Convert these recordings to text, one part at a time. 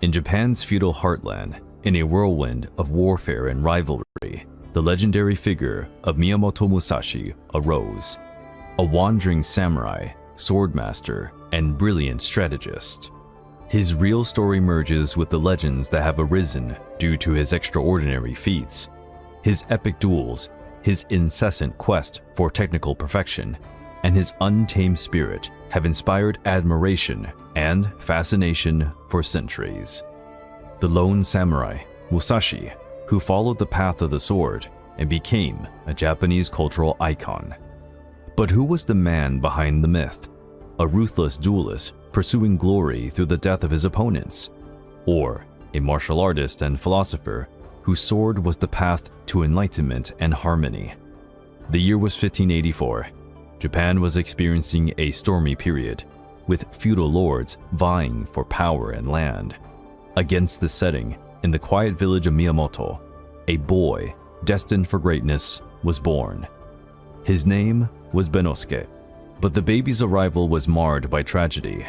In Japan's feudal heartland, in a whirlwind of warfare and rivalry, the legendary figure of Miyamoto Musashi arose, a wandering samurai, swordmaster, and brilliant strategist. His real story merges with the legends that have arisen due to his extraordinary feats. His epic duels, his incessant quest for technical perfection, and his untamed spirit have inspired admiration and fascination for centuries. The lone samurai, Musashi, who followed the path of the sword and became a Japanese cultural icon. But who was the man behind the myth? A ruthless duelist pursuing glory through the death of his opponents? Or a martial artist and philosopher whose sword was the path to enlightenment and harmony? The year was 1584. Japan was experiencing a stormy period, with feudal lords vying for power and land. Against this setting, in the quiet village of Miyamoto, a boy destined for greatness was born. His name was Benosuke, but the baby's arrival was marred by tragedy.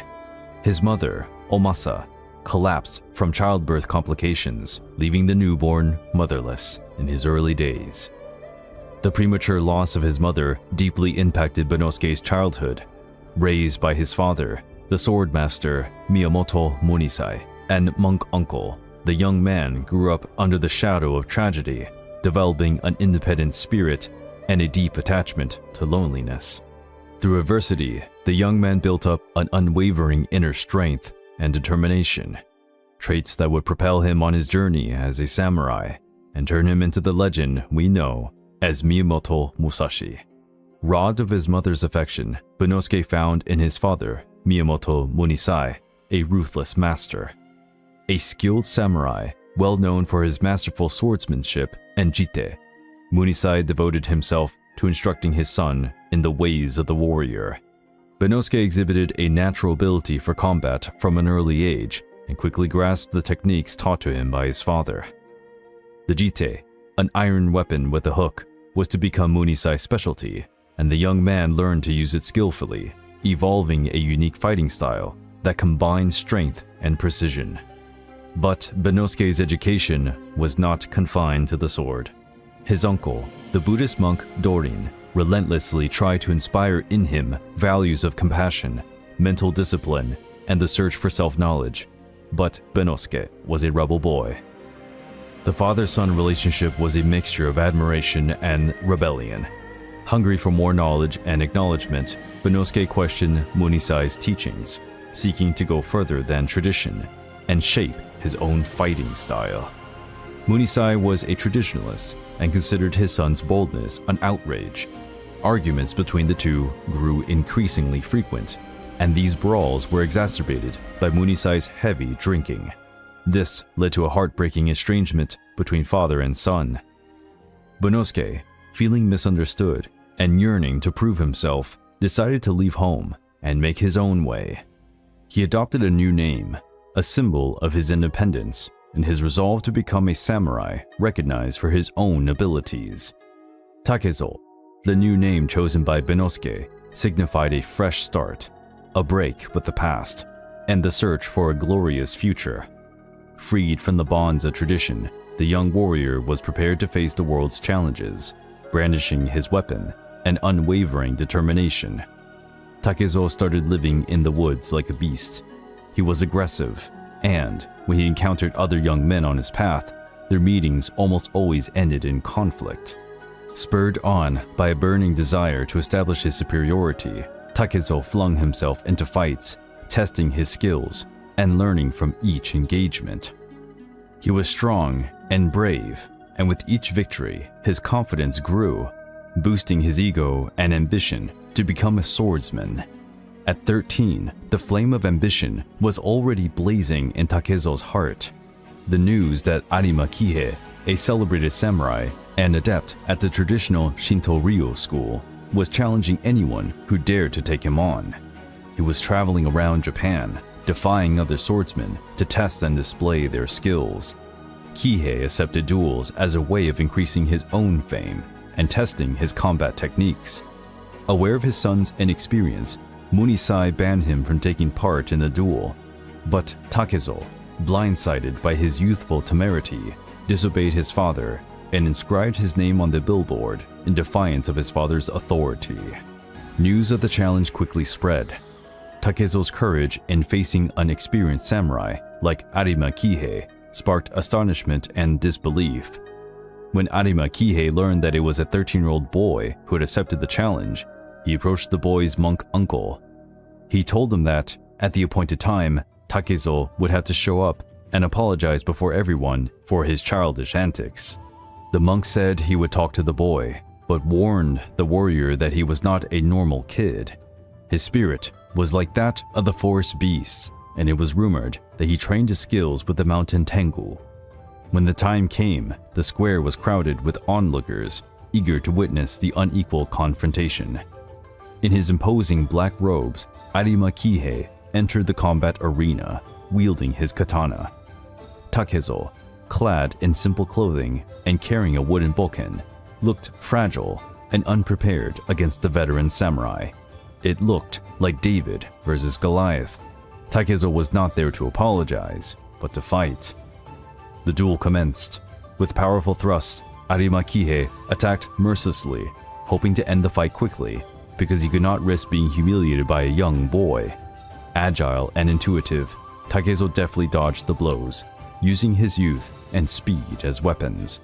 His mother, Omasa, collapsed from childbirth complications, leaving the newborn motherless in his early days. The premature loss of his mother deeply impacted Benosuke's childhood. Raised by his father, the swordmaster Miyamoto Munisai, and monk uncle, the young man grew up under the shadow of tragedy, developing an independent spirit and a deep attachment to loneliness. Through adversity, the young man built up an unwavering inner strength and determination, traits that would propel him on his journey as a samurai and turn him into the legend we know as Miyamoto Musashi. Robbed of his mother's affection, Benosuke found in his father, Miyamoto Munisai, a ruthless master. A skilled samurai, well known for his masterful swordsmanship and jite, Munisai devoted himself to instructing his son in the ways of the warrior. Benosuke exhibited a natural ability for combat from an early age and quickly grasped the techniques taught to him by his father. The jite, an iron weapon with a hook, was to become Munisai's specialty, and the young man learned to use it skillfully, evolving a unique fighting style that combined strength and precision. But Benosuke's education was not confined to the sword. His uncle, the Buddhist monk Dorin, relentlessly tried to inspire in him values of compassion, mental discipline, and the search for self-knowledge. But Benosuke was a rebel boy. The father-son relationship was a mixture of admiration and rebellion. Hungry for more knowledge and acknowledgement, Benosuke questioned Munisai's teachings, seeking to go further than tradition and shape his own fighting style. Munisai was a traditionalist and considered his son's boldness an outrage. Arguments between the two grew increasingly frequent, and these brawls were exacerbated by Munisai's heavy drinking. This led to a heartbreaking estrangement between father and son. Benosuke, feeling misunderstood and yearning to prove himself, decided to leave home and make his own way. He adopted a new name, a symbol of his independence and his resolve to become a samurai recognized for his own abilities. Takezo, the new name chosen by Benosuke, signified a fresh start, a break with the past, and the search for a glorious future. Freed from the bonds of tradition, the young warrior was prepared to face the world's challenges, brandishing his weapon and unwavering determination. Takezo started living in the woods like a beast. He was aggressive, and when he encountered other young men on his path, their meetings almost always ended in conflict. Spurred on by a burning desire to establish his superiority, Takezo flung himself into fights, testing his skills and learning from each engagement. He was strong and brave, and with each victory, his confidence grew, boosting his ego and ambition to become a swordsman. At 13, the flame of ambition was already blazing in Takezo's heart. The news that Arima Kihei, a celebrated samurai and adept at the traditional Shinto-ryu school, was challenging anyone who dared to take him on. He was traveling around Japan, defying other swordsmen to test and display their skills. Kihei accepted duels as a way of increasing his own fame and testing his combat techniques. Aware of his son's inexperience, Munisai banned him from taking part in the duel. But Takezo, blindsided by his youthful temerity, disobeyed his father and inscribed his name on the billboard in defiance of his father's authority. News of the challenge quickly spread. Takezo's courage in facing unexperienced samurai like Arima Kihei sparked astonishment and disbelief. When Arima Kihei learned that it was a 13-year-old boy who had accepted the challenge, he approached the boy's monk uncle. He told him that, at the appointed time, Takezo would have to show up and apologize before everyone for his childish antics. The monk said he would talk to the boy, but warned the warrior that he was not a normal kid. His spirit was like that of the forest beasts, and it was rumored that he trained his skills with the mountain Tengu. When the time came, the square was crowded with onlookers, eager to witness the unequal confrontation. In his imposing black robes, Arima Kihei entered the combat arena, wielding his katana. Takezo, clad in simple clothing and carrying a wooden bokken, looked fragile and unprepared against the veteran samurai. It looked like David versus Goliath. Takezo was not there to apologize, but to fight. The duel commenced. With powerful thrusts, Arima Kihei attacked mercilessly, hoping to end the fight quickly, because he could not risk being humiliated by a young boy. Agile and intuitive, Takezo deftly dodged the blows, using his youth and speed as weapons.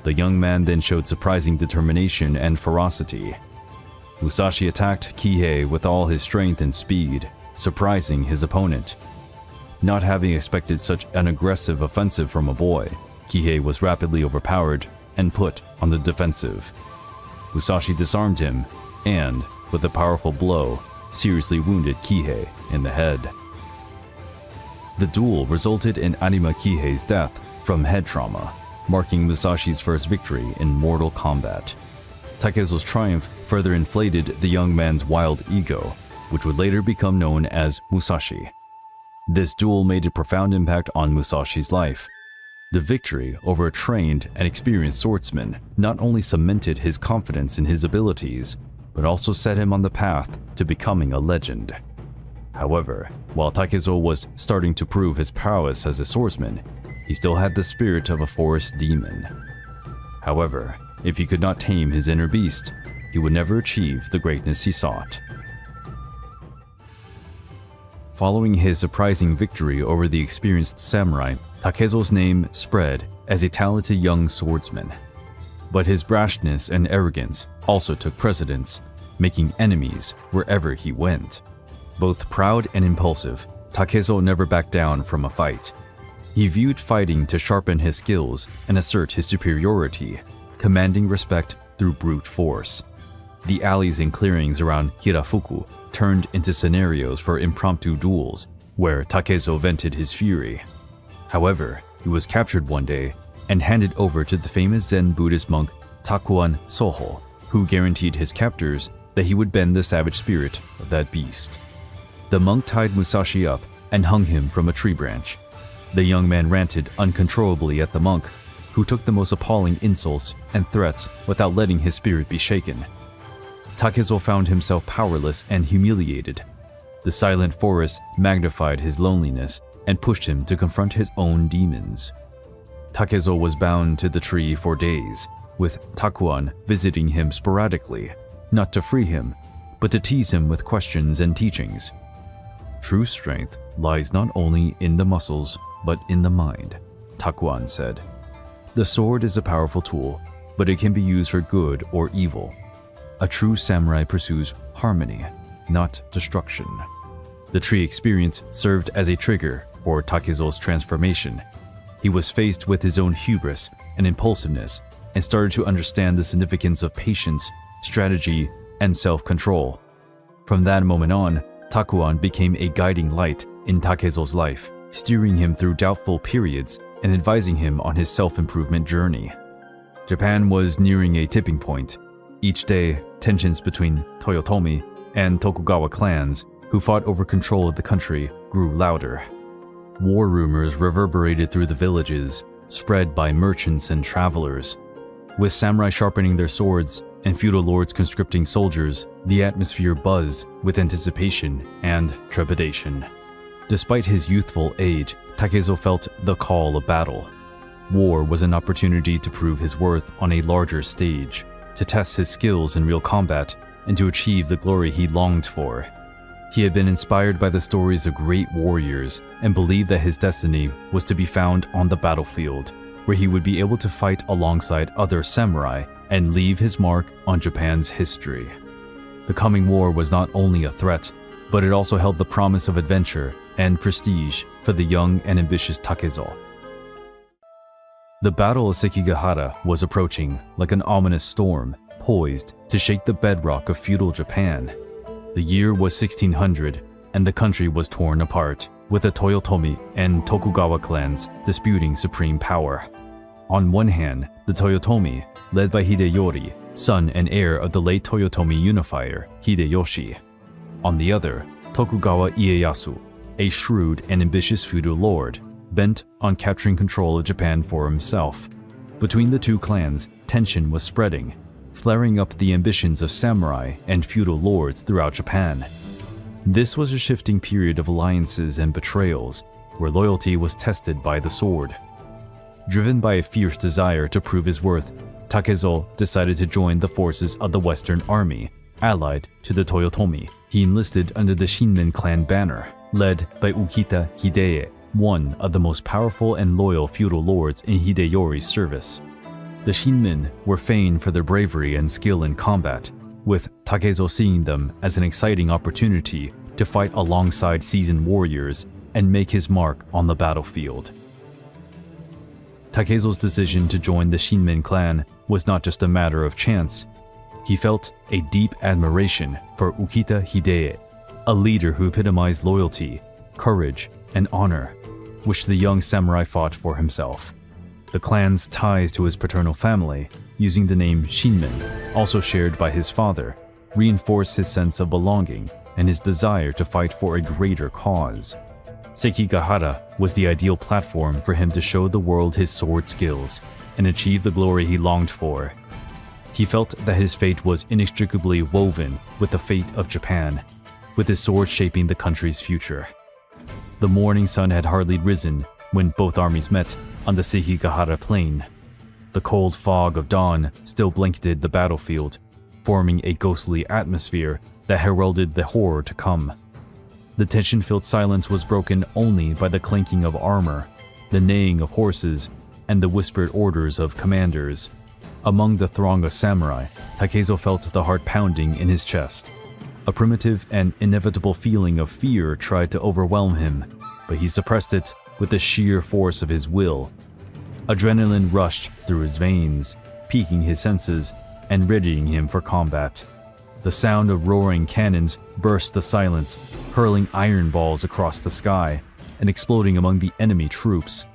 The young man then showed surprising determination and ferocity. Musashi attacked Kihei with all his strength and speed, surprising his opponent. Not having expected such an aggressive offensive from a boy, Kihei was rapidly overpowered and put on the defensive. Musashi disarmed him and, with a powerful blow, seriously wounded Kihei in the head. The duel resulted in Arima Kihei's death from head trauma, marking Musashi's first victory in mortal combat. Takezo's triumph further inflated the young man's wild ego, which would later become known as Musashi. This duel made a profound impact on Musashi's life. The victory over a trained and experienced swordsman not only cemented his confidence in his abilities, but also set him on the path to becoming a legend. However, while Takezo was starting to prove his prowess as a swordsman, he still had the spirit of a forest demon. However, if he could not tame his inner beast, he would never achieve the greatness he sought. Following his surprising victory over the experienced samurai, Takezo's name spread as a talented young swordsman. But his brashness and arrogance also took precedence, making enemies wherever he went. Both proud and impulsive, Takezo never backed down from a fight. He viewed fighting to sharpen his skills and assert his superiority, commanding respect through brute force. The alleys and clearings around Hirafuku turned into scenarios for impromptu duels, where Takezo vented his fury. However, he was captured one day and handed over to the famous Zen Buddhist monk Takuan Soho, who guaranteed his captors that he would bend the savage spirit of that beast. The monk tied Musashi up and hung him from a tree branch. The young man ranted uncontrollably at the monk, who took the most appalling insults and threats without letting his spirit be shaken. Takezo found himself powerless and humiliated. The silent forest magnified his loneliness and pushed him to confront his own demons. Takezo was bound to the tree for days, with Takuan visiting him sporadically, not to free him, but to tease him with questions and teachings. True strength lies not only in the muscles, but in the mind, Takuan said. The sword is a powerful tool, but it can be used for good or evil. A true samurai pursues harmony, not destruction. The tree experience served as a trigger for Takezo's transformation. He was faced with his own hubris and impulsiveness and started to understand the significance of patience, strategy, and self-control. From that moment on, Takuan became a guiding light in Takezo's life, steering him through doubtful periods and advising him on his self-improvement journey. Japan was nearing a tipping point. Each day, tensions between Toyotomi and Tokugawa clans, who fought over control of the country, grew louder. War rumors reverberated through the villages, spread by merchants and travelers. With samurai sharpening their swords and feudal lords conscripting soldiers, the atmosphere buzzed with anticipation and trepidation. Despite his youthful age, Takezo felt the call of battle. War was an opportunity to prove his worth on a larger stage, to test his skills in real combat, and to achieve the glory he longed for. He had been inspired by the stories of great warriors and believed that his destiny was to be found on the battlefield, where he would be able to fight alongside other samurai and leave his mark on Japan's history. The coming war was not only a threat, but it also held the promise of adventure and prestige for the young and ambitious Takezo. The Battle of Sekigahara was approaching like an ominous storm, poised to shake the bedrock of feudal Japan. The year was 1600, and the country was torn apart, with the Toyotomi and Tokugawa clans disputing supreme power. On one hand, the Toyotomi, led by Hideyori, son and heir of the late Toyotomi unifier, Hideyoshi. On the other, Tokugawa Ieyasu, a shrewd and ambitious feudal lord, bent on capturing control of Japan for himself. Between the two clans, tension was spreading, flaring up the ambitions of samurai and feudal lords throughout Japan. This was a shifting period of alliances and betrayals, where loyalty was tested by the sword. Driven by a fierce desire to prove his worth, Takezo decided to join the forces of the Western Army, allied to the Toyotomi. He enlisted under the Shinmen clan banner, led by Ukita Hideye, one of the most powerful and loyal feudal lords in Hideyori's service. The Shinmen were famed for their bravery and skill in combat, with Takezo seeing them as an exciting opportunity to fight alongside seasoned warriors and make his mark on the battlefield. Takezo's decision to join the Shinmen clan was not just a matter of chance. He felt a deep admiration for Ukita Hideye, a leader who epitomized loyalty, courage, and honor, which the young samurai fought for himself. The clan's ties to his paternal family, using the name Shinmen, also shared by his father, reinforced his sense of belonging and his desire to fight for a greater cause. Sekigahara was the ideal platform for him to show the world his sword skills and achieve the glory he longed for. He felt that his fate was inextricably woven with the fate of Japan, with his sword shaping the country's future. The morning sun had hardly risen when both armies met on the Sekigahara plain. The cold fog of dawn still blanketed the battlefield, forming a ghostly atmosphere that heralded the horror to come. The tension-filled silence was broken only by the clanking of armor, the neighing of horses, and the whispered orders of commanders. Among the throng of samurai, Takezo felt the heart pounding in his chest. A primitive and inevitable feeling of fear tried to overwhelm him, but he suppressed it with the sheer force of his will. Adrenaline rushed through his veins, piquing his senses and readying him for combat. The sound of roaring cannons burst the silence, hurling iron balls across the sky and exploding among the enemy troops.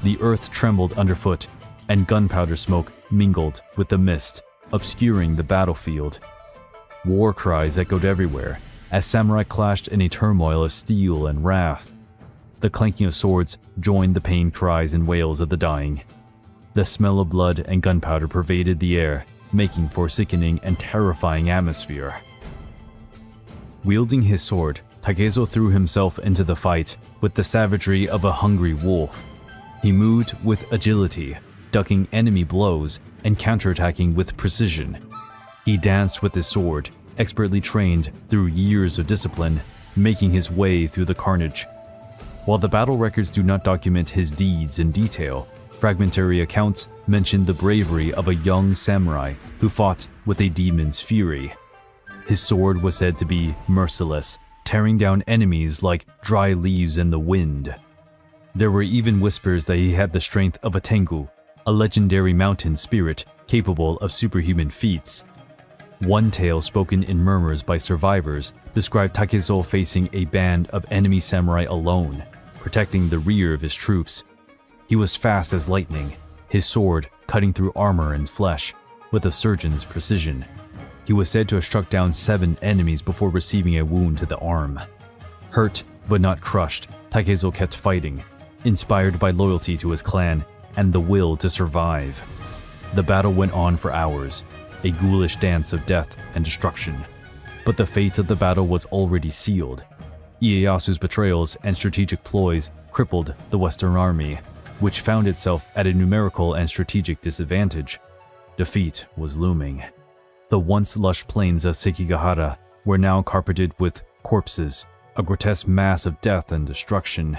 The earth trembled underfoot, and gunpowder smoke mingled with the mist, obscuring the battlefield. War cries echoed everywhere as samurai clashed in a turmoil of steel and wrath. The clanking of swords joined the pain cries and wails of the dying. The smell of blood and gunpowder pervaded the air, making for a sickening and terrifying atmosphere. Wielding his sword, Takezo threw himself into the fight with the savagery of a hungry wolf. He moved with agility, ducking enemy blows and counterattacking with precision. He danced with his sword, expertly trained through years of discipline, making his way through the carnage. While the battle records do not document his deeds in detail, fragmentary accounts mention the bravery of a young samurai who fought with a demon's fury. His sword was said to be merciless, tearing down enemies like dry leaves in the wind. There were even whispers that he had the strength of a tengu, a legendary mountain spirit capable of superhuman feats. One tale spoken in murmurs by survivors described Takezo facing a band of enemy samurai alone, protecting the rear of his troops. He was fast as lightning, his sword cutting through armor and flesh with a surgeon's precision. He was said to have struck down 7 enemies before receiving a wound to the arm. Hurt but not crushed, Takezo kept fighting, inspired by loyalty to his clan and the will to survive. The battle went on for hours, a ghoulish dance of death and destruction. But the fate of the battle was already sealed. Ieyasu's betrayals and strategic ploys crippled the Western Army, which found itself at a numerical and strategic disadvantage. Defeat was looming. The once lush plains of Sekigahara were now carpeted with corpses, a grotesque mass of death and destruction.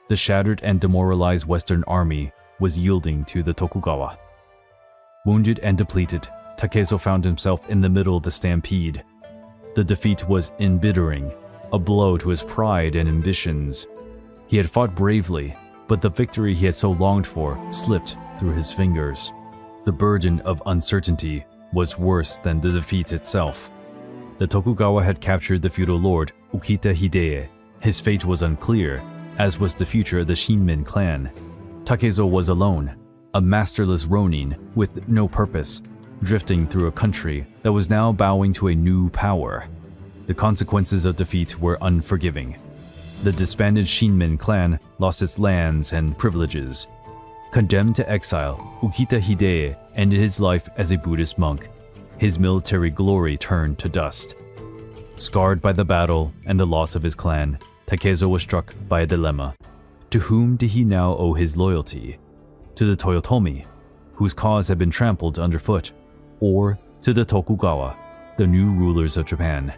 The shattered and demoralized Western Army was yielding to the Tokugawa. Wounded and depleted, Takezo found himself in the middle of the stampede. The defeat was embittering, a blow to his pride and ambitions. He had fought bravely, but the victory he had so longed for slipped through his fingers. The burden of uncertainty was worse than the defeat itself. The Tokugawa had captured the feudal lord Ukita Hideye. His fate was unclear, as was the future of the Shinmin clan. Takezo was alone, a masterless ronin with no purpose, drifting through a country that was now bowing to a new power. The consequences of defeat were unforgiving. The disbanded Shinmin clan lost its lands and privileges. Condemned to exile, Ukita Hideye ended his life as a Buddhist monk. His military glory turned to dust. Scarred by the battle and the loss of his clan, Takezo was struck by a dilemma. To whom did he now owe his loyalty? To the Toyotomi, whose cause had been trampled underfoot, or to the Tokugawa, the new rulers of Japan?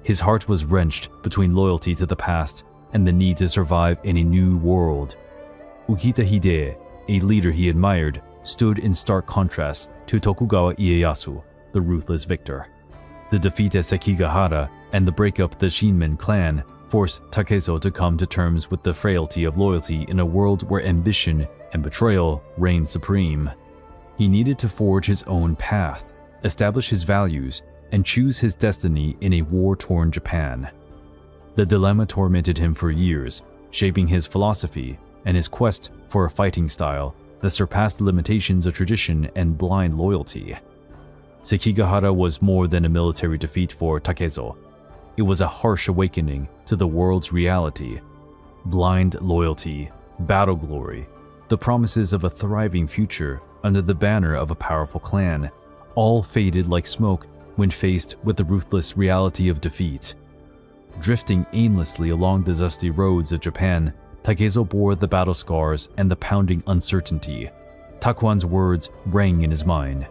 His heart was wrenched between loyalty to the past and the need to survive in a new world. Ukita Hideye, a leader he admired, stood in stark contrast to Tokugawa Ieyasu, the ruthless victor. The defeat at Sekigahara and the breakup of the Shinmin clan forced Takezo to come to terms with the frailty of loyalty in a world where ambition and betrayal reigned supreme. He needed to forge his own path, establish his values, and choose his destiny in a war-torn Japan. The dilemma tormented him for years, shaping his philosophy and his quest for a fighting style that surpassed the limitations of tradition and blind loyalty. Sekigahara was more than a military defeat for Takezo. It was a harsh awakening to the world's reality. Blind loyalty, battle glory, the promises of a thriving future under the banner of a powerful clan, all faded like smoke when faced with the ruthless reality of defeat. Drifting aimlessly along the dusty roads of Japan, Takezo bore the battle scars and the pounding uncertainty. Takuan's words rang in his mind.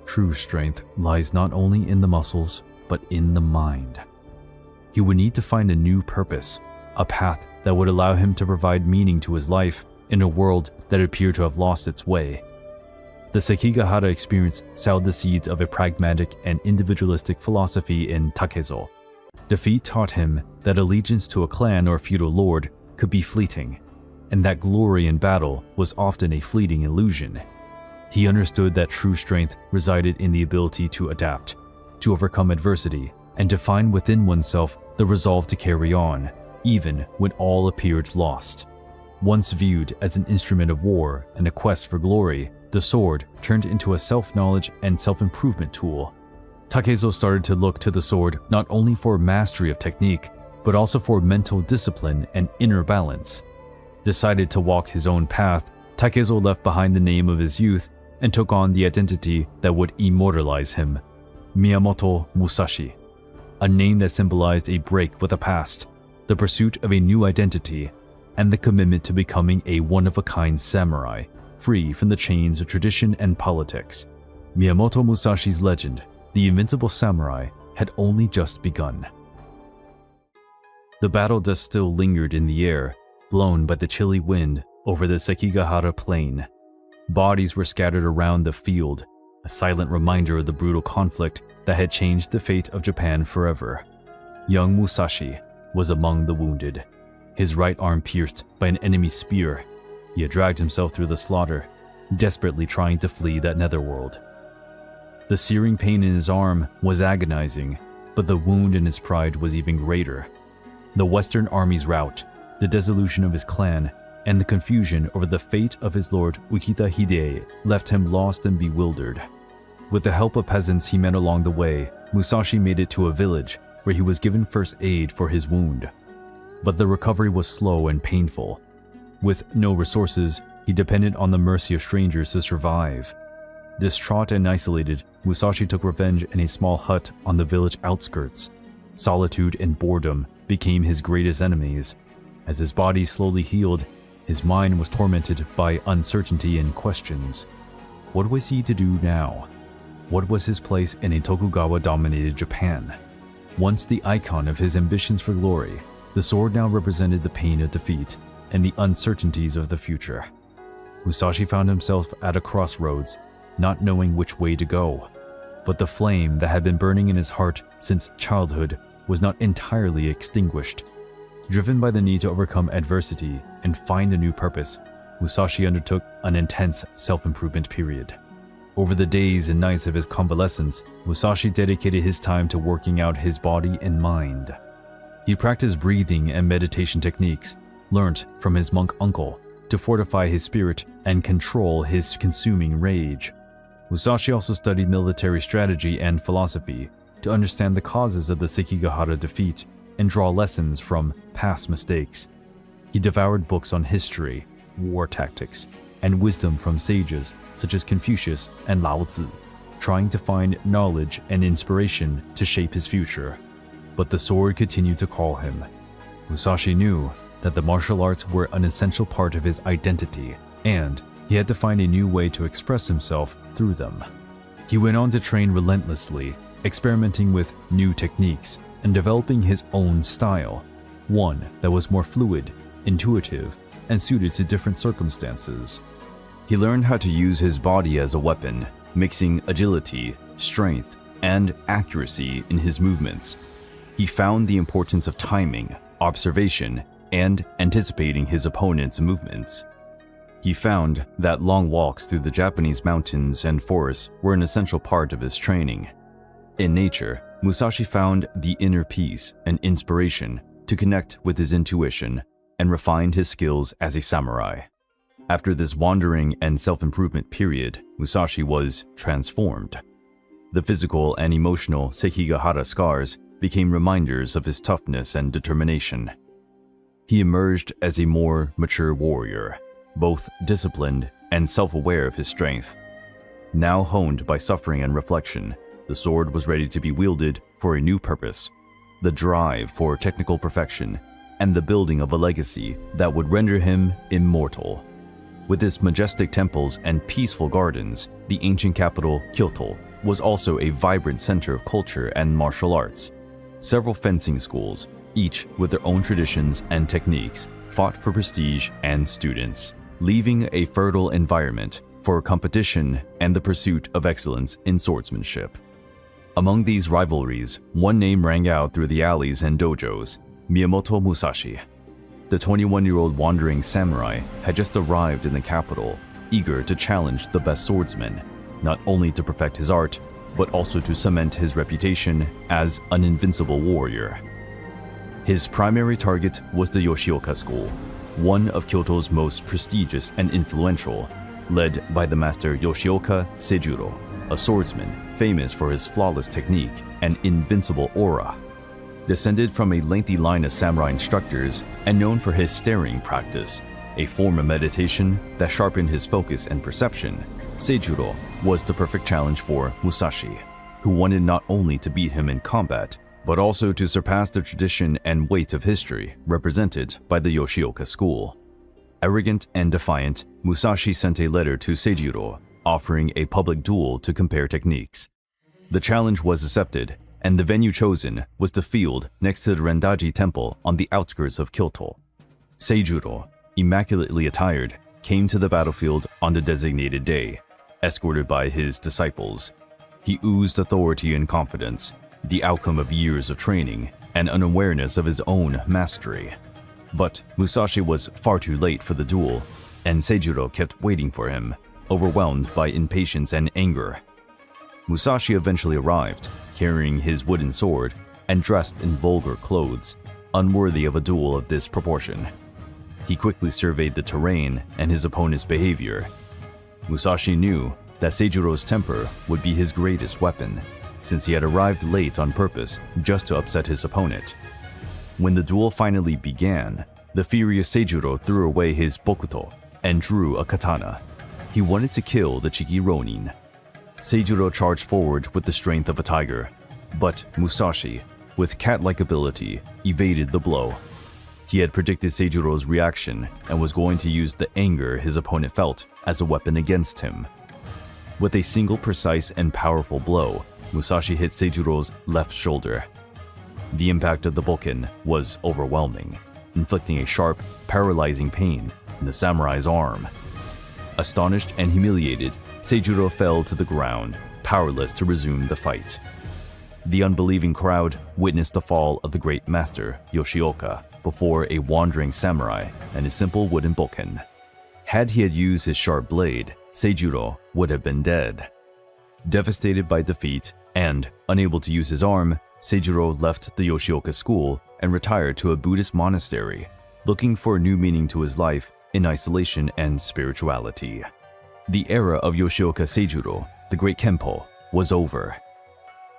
True strength lies not only in the muscles, but in the mind. He would need to find a new purpose, a path that would allow him to provide meaning to his life in a world that appeared to have lost its way. The Sekigahara experience sowed the seeds of a pragmatic and individualistic philosophy in Takezo. Defeat taught him that allegiance to a clan or feudal lord could be fleeting, and that glory in battle was often a fleeting illusion. He understood that true strength resided in the ability to adapt, to overcome adversity, and to find within oneself the resolve to carry on, even when all appeared lost. Once viewed as an instrument of war and a quest for glory, the sword turned into a self-knowledge and self-improvement tool. Takezo started to look to the sword not only for mastery of technique, but also for mental discipline and inner balance. Decided to walk his own path, Takezo left behind the name of his youth and took on the identity that would immortalize him, Miyamoto Musashi, a name that symbolized a break with the past, the pursuit of a new identity, and the commitment to becoming a one-of-a-kind samurai, free from the chains of tradition and politics. Miyamoto Musashi's legend, the invincible samurai, had only just begun. The battle dust still lingered in the air, blown by the chilly wind over the Sekigahara plain. Bodies were scattered around the field, a silent reminder of the brutal conflict that had changed the fate of Japan forever. Young Musashi was among the wounded, his right arm pierced by an enemy spear. He had dragged himself through the slaughter, desperately trying to flee that netherworld. The searing pain in his arm was agonizing, but the wound in his pride was even greater. The Western Army's rout, the dissolution of his clan, and the confusion over the fate of his lord Ukita Hideye left him lost and bewildered. With the help of peasants he met along the way, Musashi made it to a village where he was given first aid for his wound. But the recovery was slow and painful. With no resources, he depended on the mercy of strangers to survive. Distraught and isolated, Musashi took revenge in a small hut on the village outskirts. Solitude and boredom became his greatest enemies. As his body slowly healed, his mind was tormented by uncertainty and questions. What was he to do now? What was his place in a Tokugawa-dominated Japan? Once the icon of his ambitions for glory, the sword now represented the pain of defeat and the uncertainties of the future. Musashi found himself at a crossroads, not knowing which way to go. But the flame that had been burning in his heart since childhood was not entirely extinguished. Driven by the need to overcome adversity and find a new purpose, Musashi undertook an intense self-improvement period. Over the days and nights of his convalescence, Musashi dedicated his time to working out his body and mind. He practiced breathing and meditation techniques, learnt from his monk uncle, to fortify his spirit and control his consuming rage. Musashi also studied military strategy and philosophy to understand the causes of the Sekigahara defeat and draw lessons from past mistakes. He devoured books on history, war tactics, and wisdom from sages such as Confucius and Lao Tzu, trying to find knowledge and inspiration to shape his future. But the sword continued to call him. Musashi knew that the martial arts were an essential part of his identity, and he had to find a new way to express himself through them. He went on to train relentlessly, experimenting with new techniques and developing his own style, one that was more fluid, intuitive, and suited to different circumstances. He learned how to use his body as a weapon, mixing agility, strength, and accuracy in his movements. He found the importance of timing, observation, and anticipating his opponent's movements. He found that long walks through the Japanese mountains and forests were an essential part of his training. In nature, Musashi found the inner peace and inspiration to connect with his intuition and refined his skills as a samurai. After this wandering and self-improvement period, Musashi was transformed. The physical and emotional Sekigahara scars became reminders of his toughness and determination. He emerged as a more mature warrior, both disciplined and self-aware of his strength. Now honed by suffering and reflection, the sword was ready to be wielded for a new purpose, the drive for technical perfection and the building of a legacy that would render him immortal. With its majestic temples and peaceful gardens, the ancient capital, Kyoto, was also a vibrant center of culture and martial arts. Several fencing schools, each with their own traditions and techniques, fought for prestige and students, leaving a fertile environment for competition and the pursuit of excellence in swordsmanship. Among these rivalries, one name rang out through the alleys and dojos: Miyamoto Musashi. The 21-year-old wandering samurai had just arrived in the capital, eager to challenge the best swordsman, not only to perfect his art, but also to cement his reputation as an invincible warrior. His primary target was the Yoshioka school, one of Kyoto's most prestigious and influential, led by the master Yoshioka Seijuro, a swordsman famous for his flawless technique and invincible aura. Descended from a lengthy line of samurai instructors and known for his staring practice, a form of meditation that sharpened his focus and perception, Seijuro was the perfect challenge for Musashi, who wanted not only to beat him in combat, but also to surpass the tradition and weight of history represented by the Yoshioka school. Arrogant and defiant, Musashi sent a letter to Seijuro, offering a public duel to compare techniques. The challenge was accepted, and the venue chosen was the field next to the Rendaji temple on the outskirts of Kyoto. Seijuro, immaculately attired, came to the battlefield on the designated day, escorted by his disciples. He oozed authority and confidence, the outcome of years of training and an awareness of his own mastery. But Musashi was far too late for the duel, and Seijuro kept waiting for him, overwhelmed by impatience and anger. Musashi eventually arrived, carrying his wooden sword and dressed in vulgar clothes, unworthy of a duel of this proportion. He quickly surveyed the terrain and his opponent's behavior. Musashi knew that Seijuro's temper would be his greatest weapon, since he had arrived late on purpose just to upset his opponent. When the duel finally began, the furious Seijuro threw away his bokuto and drew a katana. He wanted to kill the Chiki Ronin. Seijuro charged forward with the strength of a tiger, but Musashi, with cat-like ability, evaded the blow. He had predicted Seijuro's reaction and was going to use the anger his opponent felt as a weapon against him. With a single precise and powerful blow, Musashi hit Seijuro's left shoulder. The impact of the bokken was overwhelming, inflicting a sharp, paralyzing pain in the samurai's arm. Astonished and humiliated, Seijuro fell to the ground, powerless to resume the fight. The unbelieving crowd witnessed the fall of the great master, Yoshioka, before a wandering samurai and his simple wooden bokken. Had he used his sharp blade, Seijuro would have been dead. Devastated by defeat and unable to use his arm, Seijuro left the Yoshioka school and retired to a Buddhist monastery, looking for a new meaning to his life in isolation and spirituality. The era of Yoshioka Seijuro, the great Kenpo, was over.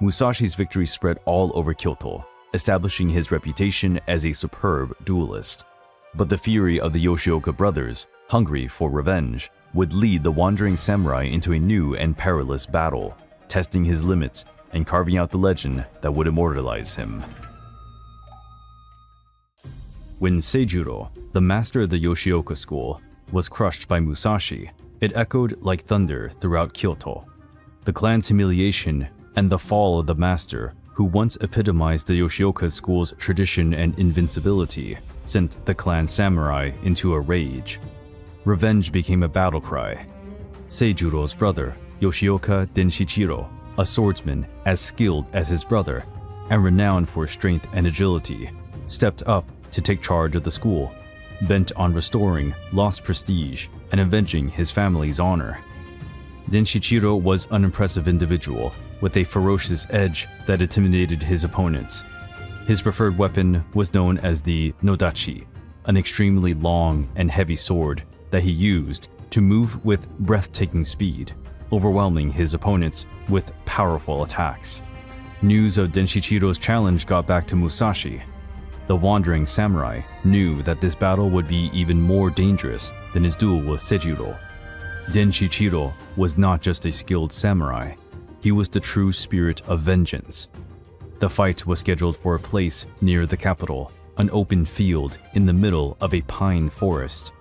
Musashi's victory spread all over Kyoto, establishing his reputation as a superb duelist. But the fury of the Yoshioka brothers, hungry for revenge, would lead the wandering samurai into a new and perilous battle, testing his limits and carving out the legend that would immortalize him. When Seijuro, the master of the Yoshioka school, was crushed by Musashi, it echoed like thunder throughout Kyoto. The clan's humiliation and the fall of the master, who once epitomized the Yoshioka school's tradition and invincibility, sent the clan samurai into a rage. Revenge became a battle cry. Seijuro's brother, Yoshioka Denshichiro, a swordsman as skilled as his brother and renowned for strength and agility, stepped up to take charge of the school, bent on restoring lost prestige and avenging his family's honor. Denshichiro was an impressive individual with a ferocious edge that intimidated his opponents. His preferred weapon was known as the nodachi, an extremely long and heavy sword that he used to move with breathtaking speed, overwhelming his opponents with powerful attacks. News of Denshichiro's challenge got back to Musashi. The wandering samurai knew that this battle would be even more dangerous than his duel with Seijuro. Denshichiro was not just a skilled samurai, he was the true spirit of vengeance. The fight was scheduled for a place near the capital, an open field in the middle of a pine forest.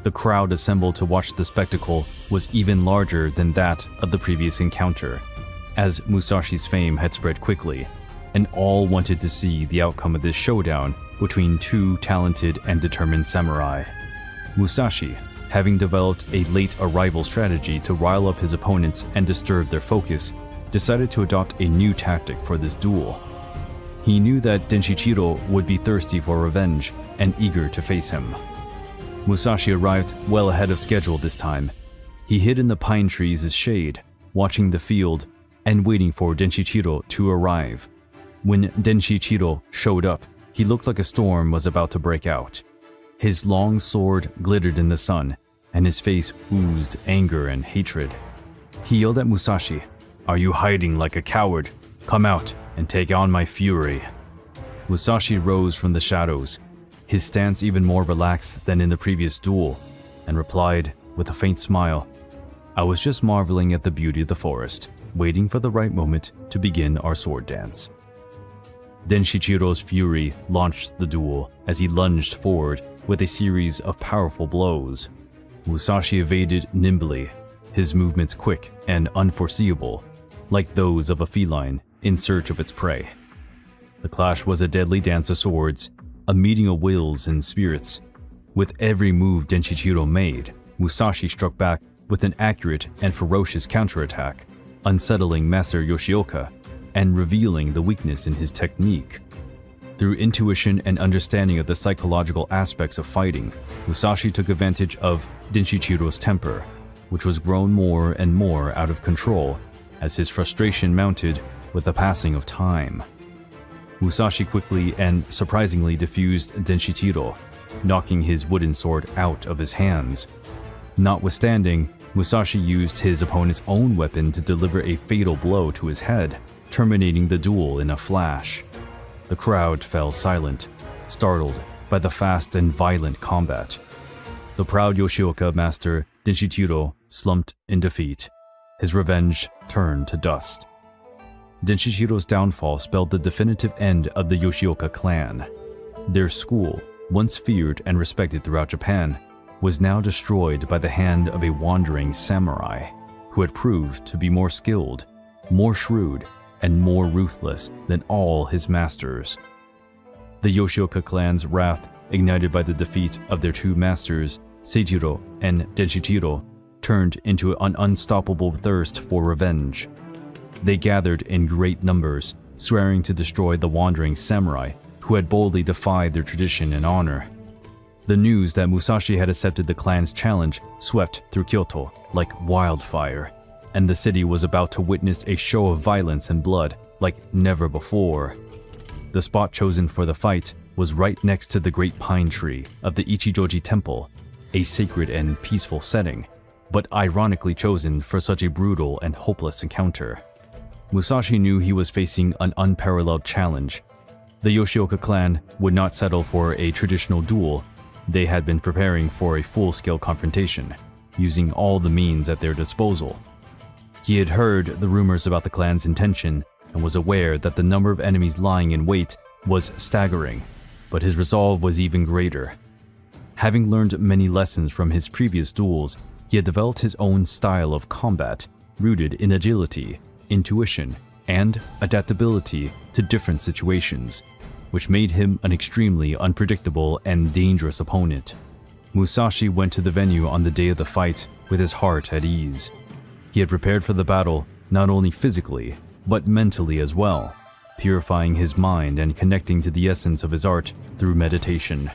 The crowd assembled to watch the spectacle was even larger than that of the previous encounter, as Musashi's fame had spread quickly, and all wanted to see the outcome of this showdown between two talented and determined samurai. Musashi, having developed a late arrival strategy to rile up his opponents and disturb their focus, decided to adopt a new tactic for this duel. He knew that Denshichiro would be thirsty for revenge and eager to face him. Musashi arrived well ahead of schedule this time. He hid in the pine trees' shade, watching the field and waiting for Denshichiro to arrive. When Denshichiro showed up, he looked like a storm was about to break out. His long sword glittered in the sun, and his face oozed anger and hatred. He yelled at Musashi, "Are you hiding like a coward? Come out and take on my fury." Musashi rose from the shadows, his stance even more relaxed than in the previous duel, and replied with a faint smile, "I was just marveling at the beauty of the forest, waiting for the right moment to begin our sword dance." Denshichiro's fury launched the duel as he lunged forward with a series of powerful blows. Musashi evaded nimbly, his movements quick and unforeseeable, like those of a feline in search of its prey. The clash was a deadly dance of swords, a meeting of wills and spirits. With every move Denshichiro made, Musashi struck back with an accurate and ferocious counterattack, unsettling Master Yoshioka and revealing the weakness in his technique. Through intuition and understanding of the psychological aspects of fighting, Musashi took advantage of Denshichiro's temper, which was grown more and more out of control as his frustration mounted with the passing of time. Musashi quickly and surprisingly defused Denshichiro, knocking his wooden sword out of his hands. Notwithstanding, Musashi used his opponent's own weapon to deliver a fatal blow to his head, terminating the duel in a flash. The crowd fell silent, startled by the fast and violent combat. The proud Yoshioka master Denshichiro slumped in defeat, his revenge turned to dust. Denshichiro's downfall spelled the definitive end of the Yoshioka clan. Their school, once feared and respected throughout Japan, was now destroyed by the hand of a wandering samurai who had proved to be more skilled, more shrewd, and more ruthless than all his masters. The Yoshioka clan's wrath, ignited by the defeat of their two masters, Seijiro and Denshichiro, turned into an unstoppable thirst for revenge. They gathered in great numbers, swearing to destroy the wandering samurai who had boldly defied their tradition and honor. The news that Musashi had accepted the clan's challenge swept through Kyoto like wildfire, and the city was about to witness a show of violence and blood like never before. The spot chosen for the fight was right next to the great pine tree of the Ichijoji temple, a sacred and peaceful setting, but ironically chosen for such a brutal and hopeless encounter. Musashi knew he was facing an unparalleled challenge. The Yoshioka clan would not settle for a traditional duel. They had been preparing for a full-scale confrontation, using all the means at their disposal. He had heard the rumors about the clan's intention and was aware that the number of enemies lying in wait was staggering, but his resolve was even greater. Having learned many lessons from his previous duels, he had developed his own style of combat, rooted in agility, intuition, and adaptability to different situations, which made him an extremely unpredictable and dangerous opponent. Musashi went to the venue on the day of the fight with his heart at ease. He had prepared for the battle not only physically, but mentally as well, purifying his mind and connecting to the essence of his art through meditation.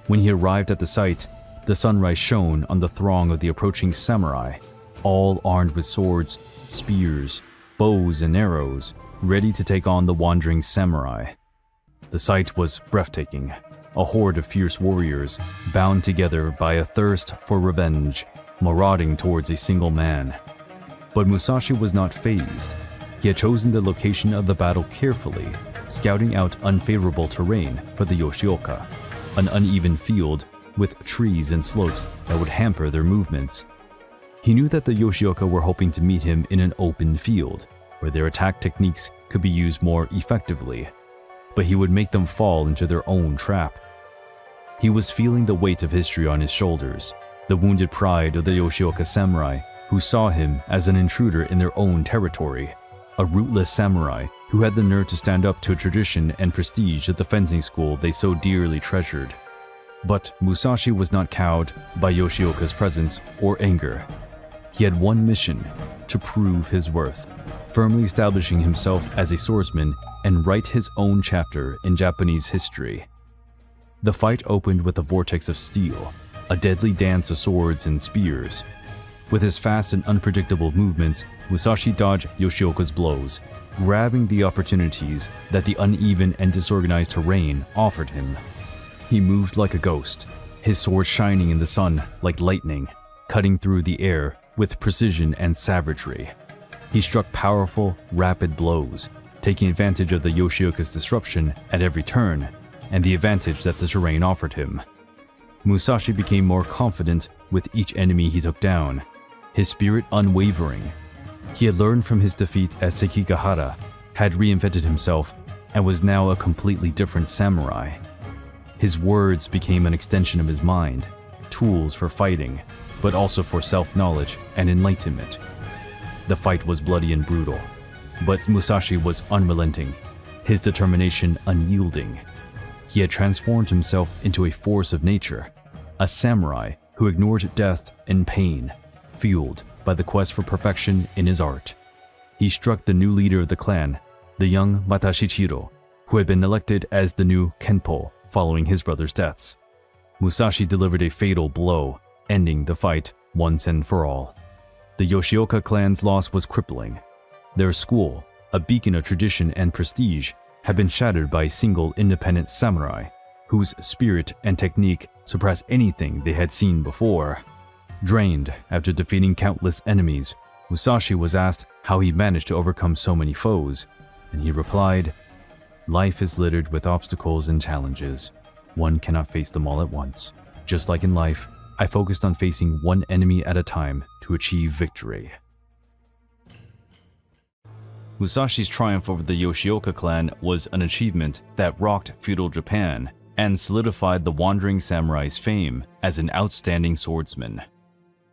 When he arrived at the site, the sunrise shone on the throng of the approaching samurai, all armed with swords, spears, bows, and arrows, ready to take on the wandering samurai. The sight was breathtaking, a horde of fierce warriors, bound together by a thirst for revenge, marauding towards a single man. But Musashi was not fazed. He had chosen the location of the battle carefully, scouting out unfavorable terrain for the Yoshioka, an uneven field with trees and slopes that would hamper their movements. He knew that the Yoshioka were hoping to meet him in an open field, where their attack techniques could be used more effectively, but he would make them fall into their own trap. He was feeling the weight of history on his shoulders, the wounded pride of the Yoshioka samurai who saw him as an intruder in their own territory, a rootless samurai who had the nerve to stand up to a tradition and prestige of the fencing school they so dearly treasured. But Musashi was not cowed by Yoshioka's presence or anger. He had one mission: to prove his worth, firmly establishing himself as a swordsman and write his own chapter in Japanese history. The fight opened with a vortex of steel, a deadly dance of swords and spears. With his fast and unpredictable movements, Musashi dodged Yoshioka's blows, grabbing the opportunities that the uneven and disorganized terrain offered him. He moved like a ghost, his sword shining in the sun like lightning, cutting through the air with precision and savagery. He struck powerful, rapid blows, taking advantage of the Yoshioka's disruption at every turn and the advantage that the terrain offered him. Musashi became more confident with each enemy he took down, his spirit unwavering. He had learned from his defeat at Sekigahara, had reinvented himself, and was now a completely different samurai. His words became an extension of his mind, tools for fighting, but also for self-knowledge and enlightenment. The fight was bloody and brutal, but Musashi was unrelenting, his determination unyielding. He had transformed himself into a force of nature, a samurai who ignored death and pain, fueled by the quest for perfection in his art. He struck the new leader of the clan, the young Matashichiro, who had been elected as the new Kenpo following his brother's deaths. Musashi delivered a fatal blow, ending the fight once and for all. The Yoshioka clan's loss was crippling. Their school, a beacon of tradition and prestige, had been shattered by a single independent samurai, whose spirit and technique surpassed anything they had seen before. Drained after defeating countless enemies, Musashi was asked how he managed to overcome so many foes, and he replied, "Life is littered with obstacles and challenges. One cannot face them all at once. Just like in life, I focused on facing one enemy at a time to achieve victory." Musashi's triumph over the Yoshioka clan was an achievement that rocked feudal Japan and solidified the wandering samurai's fame as an outstanding swordsman.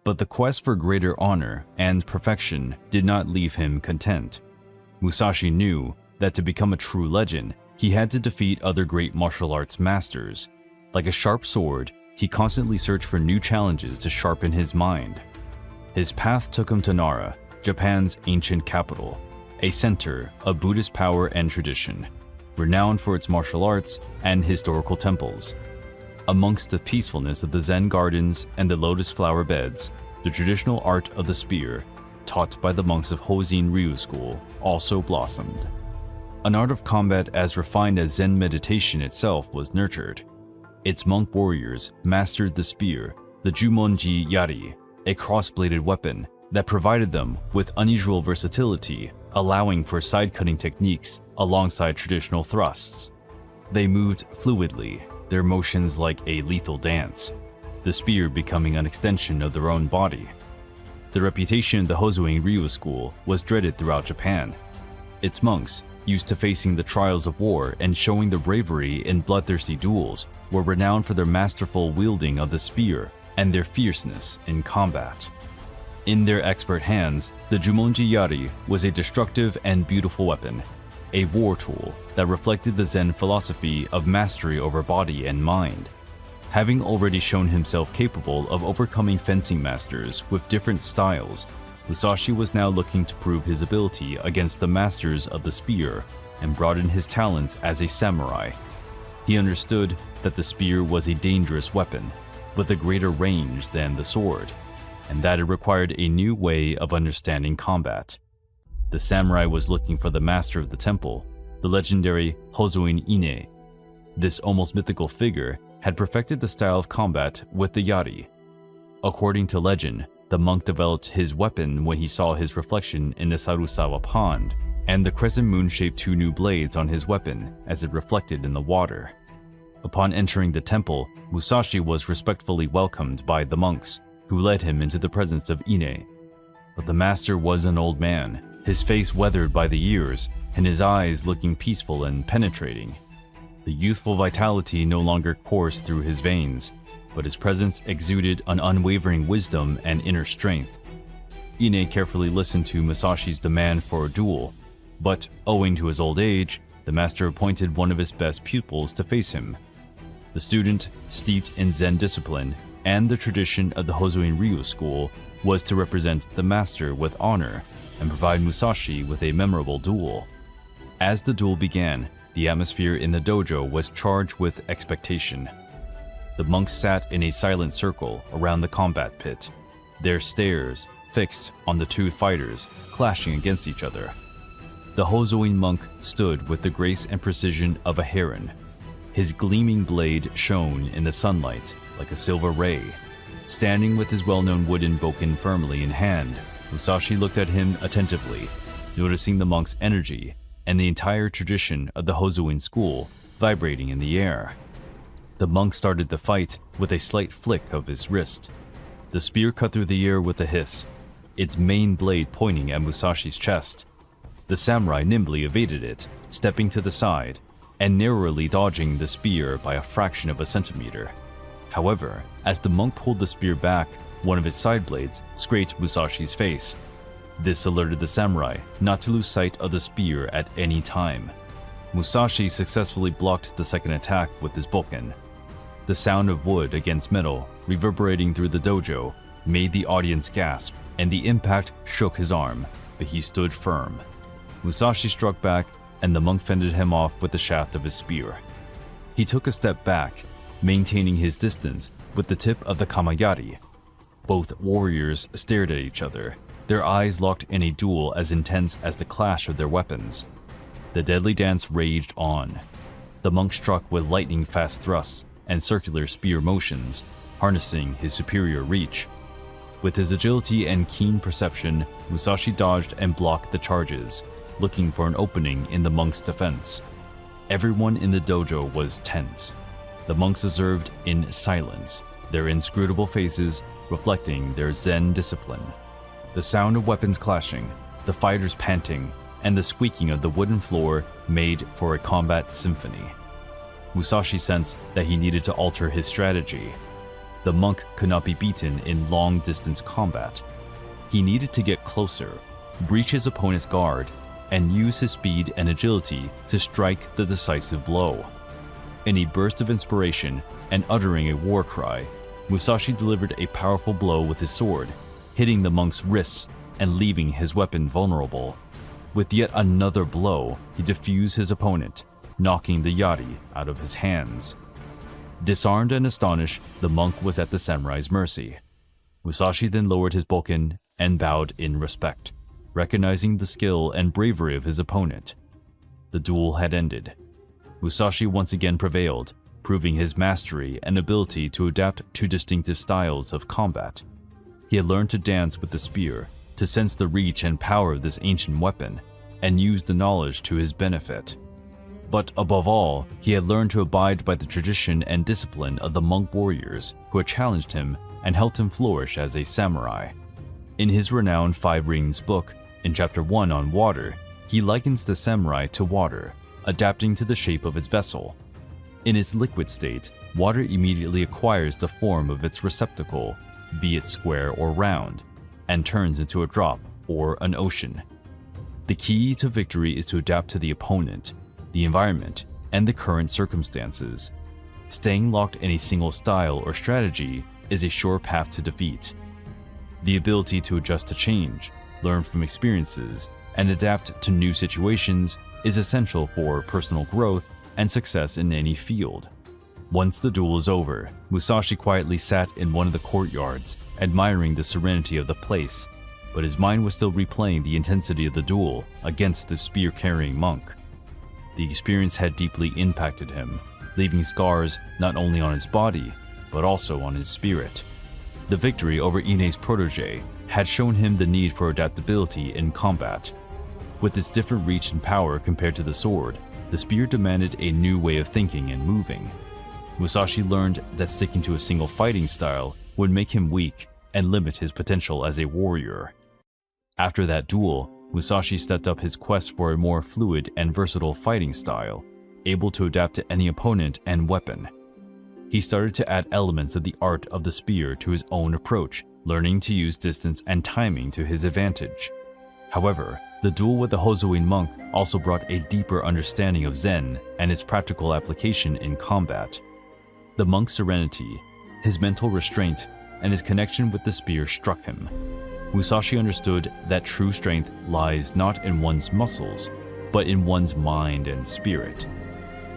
But the quest for greater honor and perfection did not leave him content. Musashi knew that to become a true legend, he had to defeat other great martial arts masters. Like a sharp sword, he constantly searched for new challenges to sharpen his mind. His path took him to Nara, Japan's ancient capital, a center of Buddhist power and tradition, renowned for its martial arts and historical temples. Amongst the peacefulness of the Zen gardens and the lotus flower beds, the traditional art of the spear, taught by the monks of Niten Ichi-ryu school, also blossomed. An art of combat as refined as Zen meditation itself was nurtured. Its monk warriors mastered the spear, the Jumonji Yari, a cross-bladed weapon that provided them with unusual versatility, allowing for side-cutting techniques alongside traditional thrusts. They moved fluidly, their motions like a lethal dance, the spear becoming an extension of their own body. The reputation of the Niten Ichi-ryu school was dreaded throughout Japan. Its monks, used to facing the trials of war and showing their bravery in bloodthirsty duels, were renowned for their masterful wielding of the spear and their fierceness in combat. In their expert hands, the Jumonji Yari was a destructive and beautiful weapon, a war tool that reflected the Zen philosophy of mastery over body and mind. Having already shown himself capable of overcoming fencing masters with different styles, Musashi was now looking to prove his ability against the masters of the spear and broaden his talents as a samurai. He understood that the spear was a dangerous weapon, with a greater range than the sword, and that it required a new way of understanding combat. The samurai was looking for the master of the temple, the legendary Hozoin Ine. This almost mythical figure had perfected the style of combat with the Yari. According to legend, the monk developed his weapon when he saw his reflection in the Sarusawa pond, and the crescent moon shaped two new blades on his weapon as it reflected in the water. Upon entering the temple, Musashi was respectfully welcomed by the monks, who led him into the presence of Ine. But the master was an old man, his face weathered by the years, and his eyes looking peaceful and penetrating. The youthful vitality no longer coursed through his veins, but his presence exuded an unwavering wisdom and inner strength. Ine carefully listened to Musashi's demand for a duel, but owing to his old age, the master appointed one of his best pupils to face him. The student, steeped in Zen discipline and the tradition of the Niten Ichi-ryu school, was to represent the master with honor and provide Musashi with a memorable duel. As the duel began, the atmosphere in the dojo was charged with expectation. The monks sat in a silent circle around the combat pit, their stares fixed on the two fighters clashing against each other. The Hozoin monk stood with the grace and precision of a heron. His gleaming blade shone in the sunlight like a silver ray. Standing with his well-known wooden bokken firmly in hand, Musashi looked at him attentively, noticing the monk's energy and the entire tradition of the Hozoin school vibrating in the air. The monk started the fight with a slight flick of his wrist. The spear cut through the air with a hiss, its main blade pointing at Musashi's chest. The samurai nimbly evaded it, stepping to the side, and narrowly dodging the spear by a fraction of a centimeter. However, as the monk pulled the spear back, one of its side blades scraped Musashi's face. This alerted the samurai not to lose sight of the spear at any time. Musashi successfully blocked the second attack with his bokken. The sound of wood against metal reverberating through the dojo made the audience gasp, and the impact shook his arm, but he stood firm. Musashi struck back, and the monk fended him off with the shaft of his spear. He took a step back, maintaining his distance with the tip of the kamayari. Both warriors stared at each other, their eyes locked in a duel as intense as the clash of their weapons. The deadly dance raged on. The monk struck with lightning-fast thrusts and circular spear motions, harnessing his superior reach. With his agility and keen perception, Musashi dodged and blocked the charges, looking for an opening in the monk's defense. Everyone in the dojo was tense. The monks observed in silence, their inscrutable faces reflecting their Zen discipline. The sound of weapons clashing, the fighters panting, and the squeaking of the wooden floor made for a combat symphony. Musashi sensed that he needed to alter his strategy. The monk could not be beaten in long-distance combat. He needed to get closer, breach his opponent's guard, and use his speed and agility to strike the decisive blow. In a burst of inspiration and uttering a war cry, Musashi delivered a powerful blow with his sword, hitting the monk's wrists and leaving his weapon vulnerable. With yet another blow, he defused his opponent, knocking the yari out of his hands. Disarmed and astonished, the monk was at the samurai's mercy. Musashi then lowered his bokken and bowed in respect, recognizing the skill and bravery of his opponent. The duel had ended. Musashi once again prevailed, proving his mastery and ability to adapt to distinctive styles of combat. He had learned to dance with the spear, to sense the reach and power of this ancient weapon, and use the knowledge to his benefit. But above all, he had learned to abide by the tradition and discipline of the monk warriors who had challenged him and helped him flourish as a samurai. In his renowned Five Rings book, in Chapter 1 on water, he likens the samurai to water, adapting to the shape of its vessel. In its liquid state, water immediately acquires the form of its receptacle, be it square or round, and turns into a drop or an ocean. The key to victory is to adapt to the opponent, the environment, and the current circumstances. Staying locked in a single style or strategy is a sure path to defeat. The ability to adjust to change, learn from experiences, and adapt to new situations is essential for personal growth and success in any field. Once the duel was over, Musashi quietly sat in one of the courtyards, admiring the serenity of the place, but his mind was still replaying the intensity of the duel against the spear-carrying monk. The experience had deeply impacted him, leaving scars not only on his body, but also on his spirit. The victory over Ine's protege had shown him the need for adaptability in combat. With its different reach and power compared to the sword, the spear demanded a new way of thinking and moving. Musashi learned that sticking to a single fighting style would make him weak and limit his potential as a warrior. After that duel, Musashi stepped up his quest for a more fluid and versatile fighting style, able to adapt to any opponent and weapon. He started to add elements of the art of the spear to his own approach, learning to use distance and timing to his advantage. However, the duel with the Hozoin monk also brought a deeper understanding of Zen and its practical application in combat. The monk's serenity, his mental restraint, and his connection with the spear struck him. Musashi understood that true strength lies not in one's muscles, but in one's mind and spirit.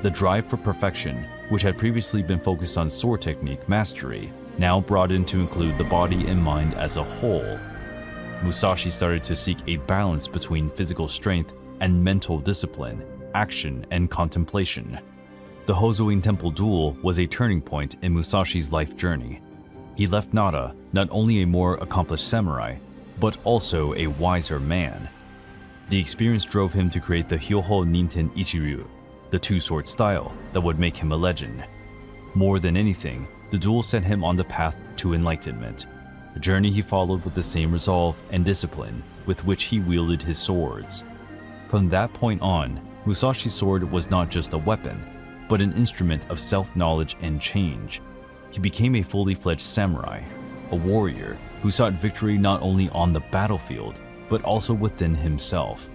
The drive for perfection, which had previously been focused on sword technique mastery, now broadened to include the body and mind as a whole. Musashi started to seek a balance between physical strength and mental discipline, action, and contemplation. The Hozoin Temple duel was a turning point in Musashi's life journey. He left Nara not only a more accomplished samurai, but also a wiser man. The experience drove him to create the Hyoho Niten Ichi-ryu, the two-sword style that would make him a legend. More than anything, the duel set him on the path to enlightenment, a journey he followed with the same resolve and discipline with which he wielded his swords. From that point on, Musashi's sword was not just a weapon, but an instrument of self-knowledge and change. He became a fully fledged samurai, a warrior who sought victory not only on the battlefield, but also within himself.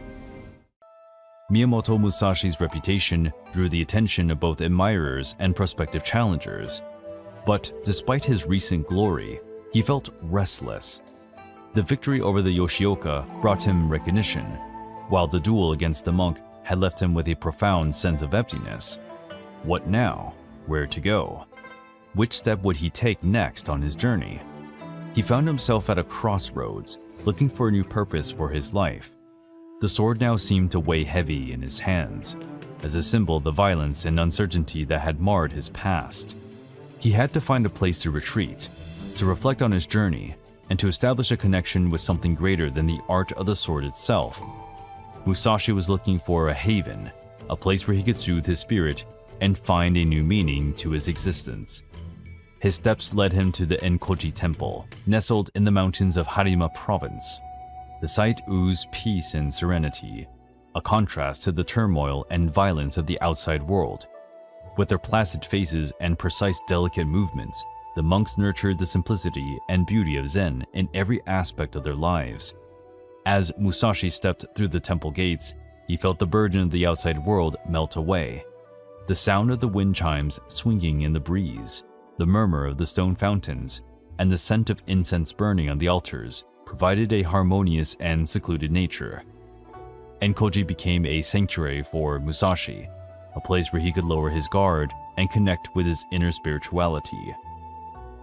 Miyamoto Musashi's reputation drew the attention of both admirers and prospective challengers. But despite his recent glory, he felt restless. The victory over the Yoshioka brought him recognition, while the duel against the monk had left him with a profound sense of emptiness. What now? Where to go? Which step would he take next on his journey? He found himself at a crossroads, looking for a new purpose for his life. The sword now seemed to weigh heavy in his hands, as a symbol of the violence and uncertainty that had marred his past. He had to find a place to retreat, to reflect on his journey, and to establish a connection with something greater than the art of the sword itself. Musashi was looking for a haven, a place where he could soothe his spirit and find a new meaning to his existence. His steps led him to the Enkoji Temple, nestled in the mountains of Harima Province. The site oozed peace and serenity. a contrast to the turmoil and violence of the outside world. With their placid faces and precise, delicate movements, the monks nurtured the simplicity and beauty of Zen in every aspect of their lives. As Musashi stepped through the temple gates, he felt the burden of the outside world melt away. The sound of the wind chimes swinging in the breeze, the murmur of the stone fountains, and the scent of incense burning on the altars provided a harmonious and secluded nature. Enkoji became a sanctuary for Musashi, a place where he could lower his guard and connect with his inner spirituality.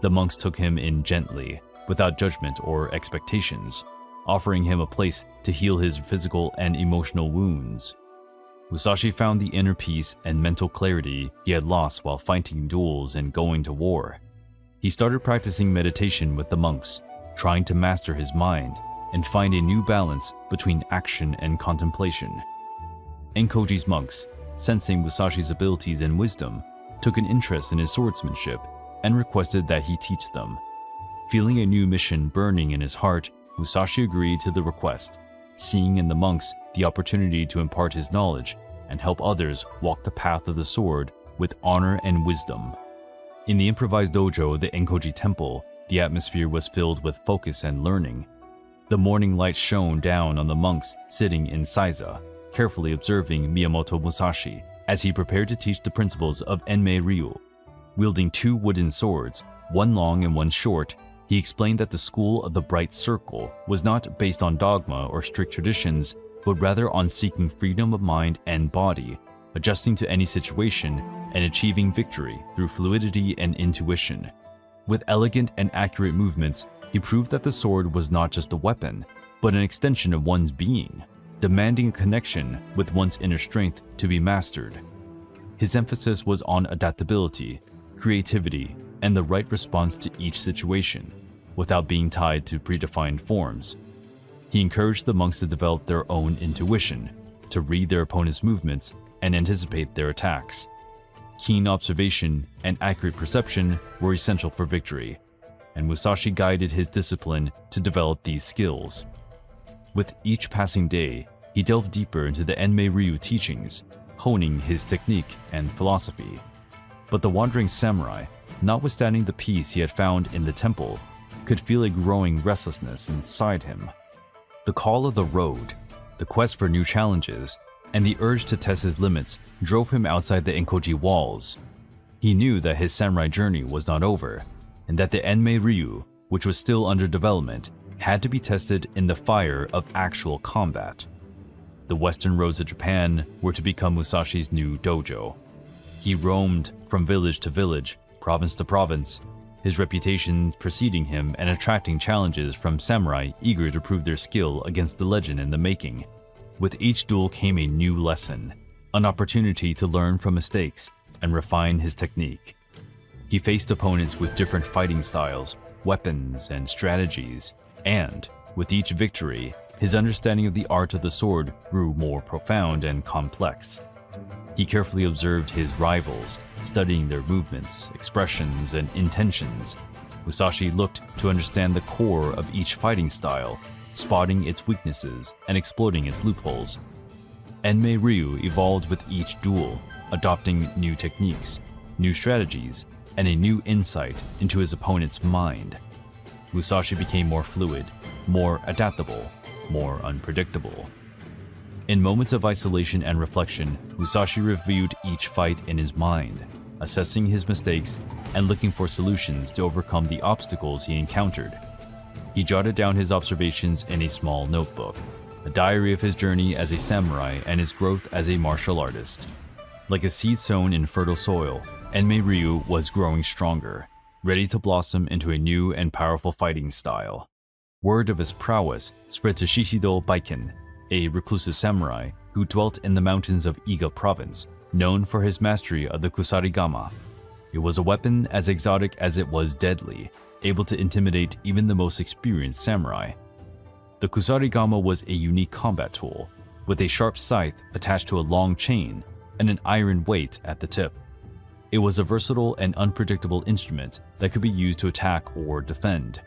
The monks took him in gently, without judgment or expectations, offering him a place to heal his physical and emotional wounds. Musashi found the inner peace and mental clarity he had lost while fighting duels and going to war. He started practicing meditation with the monks, trying to master his mind and find a new balance between action and contemplation. Enkoji's monks, sensing Musashi's abilities and wisdom, took an interest in his swordsmanship and requested that he teach them. Feeling a new mission burning in his heart, Musashi agreed to the request, seeing in the monks the opportunity to impart his knowledge and help others walk the path of the sword with honor and wisdom. In the improvised dojo of the Enkoji Temple, the atmosphere was filled with focus and learning. The morning light shone down on the monks sitting in Saiza, carefully observing Miyamoto Musashi as he prepared to teach the principles of Enmei-ryu. Wielding two wooden swords, one long and one short, he explained that the school of the Bright Circle was not based on dogma or strict traditions, but rather on seeking freedom of mind and body, adjusting to any situation, and achieving victory through fluidity and intuition. With elegant and accurate movements, he proved that the sword was not just a weapon, but an extension of one's being, demanding a connection with one's inner strength to be mastered. His emphasis was on adaptability, creativity, and the right response to each situation, without being tied to predefined forms. He encouraged the monks to develop their own intuition, to read their opponent's movements and anticipate their attacks. Keen observation and accurate perception were essential for victory, and Musashi guided his discipline to develop these skills. With each passing day, he delved deeper into the Enmei-ryu teachings, honing his technique and philosophy. But the wandering samurai, notwithstanding the peace he had found in the temple, could feel a growing restlessness inside him. The call of the road, the quest for new challenges, and the urge to test his limits drove him outside the Enkoji walls. He knew that his samurai journey was not over, and that the Enmei-ryu, which was still under development, had to be tested in the fire of actual combat. The western roads of Japan were to become Musashi's new dojo. He roamed from village to village, province to province, his reputation preceding him and attracting challenges from samurai eager to prove their skill against the legend in the making. With each duel came a new lesson, an opportunity to learn from mistakes and refine his technique. He faced opponents with different fighting styles, weapons, and strategies, and, with each victory, his understanding of the art of the sword grew more profound and complex. He carefully observed his rivals, studying their movements, expressions, and intentions. Musashi looked to understand the core of each fighting style, spotting its weaknesses and exploiting its loopholes. Enmei-ryu evolved with each duel, adopting new techniques, new strategies, and a new insight into his opponent's mind. Musashi became more fluid, more adaptable, more unpredictable. In moments of isolation and reflection, Musashi reviewed each fight in his mind, assessing his mistakes and looking for solutions to overcome the obstacles he encountered. He jotted down his observations in a small notebook, a diary of his journey as a samurai and his growth as a martial artist. Like a seed sown in fertile soil, Enmei-ryu was growing stronger, ready to blossom into a new and powerful fighting style. Word of his prowess spread to Shishido Baiken, a reclusive samurai who dwelt in the mountains of Iga province, known for his mastery of the Kusarigama. It was a weapon as exotic as it was deadly, able to intimidate even the most experienced samurai. The Kusarigama was a unique combat tool, with a sharp scythe attached to a long chain and an iron weight at the tip. It was a versatile and unpredictable instrument that could be used to attack or defend.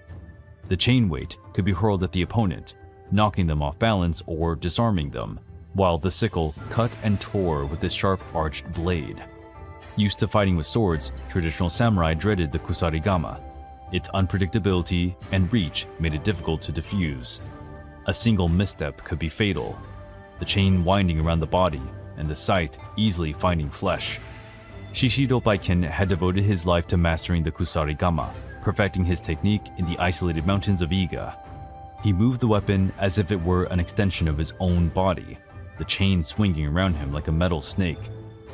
The chain weight could be hurled at the opponent, knocking them off balance or disarming them, while the sickle cut and tore with its sharp arched blade. Used to fighting with swords, traditional samurai dreaded the Kusarigama. Its unpredictability and reach made it difficult to defuse. A single misstep could be fatal, the chain winding around the body and the scythe easily finding flesh. Shishido Baiken had devoted his life to mastering the Kusarigama, perfecting his technique in the isolated mountains of Iga. He moved the weapon as if it were an extension of his own body, the chain swinging around him like a metal snake,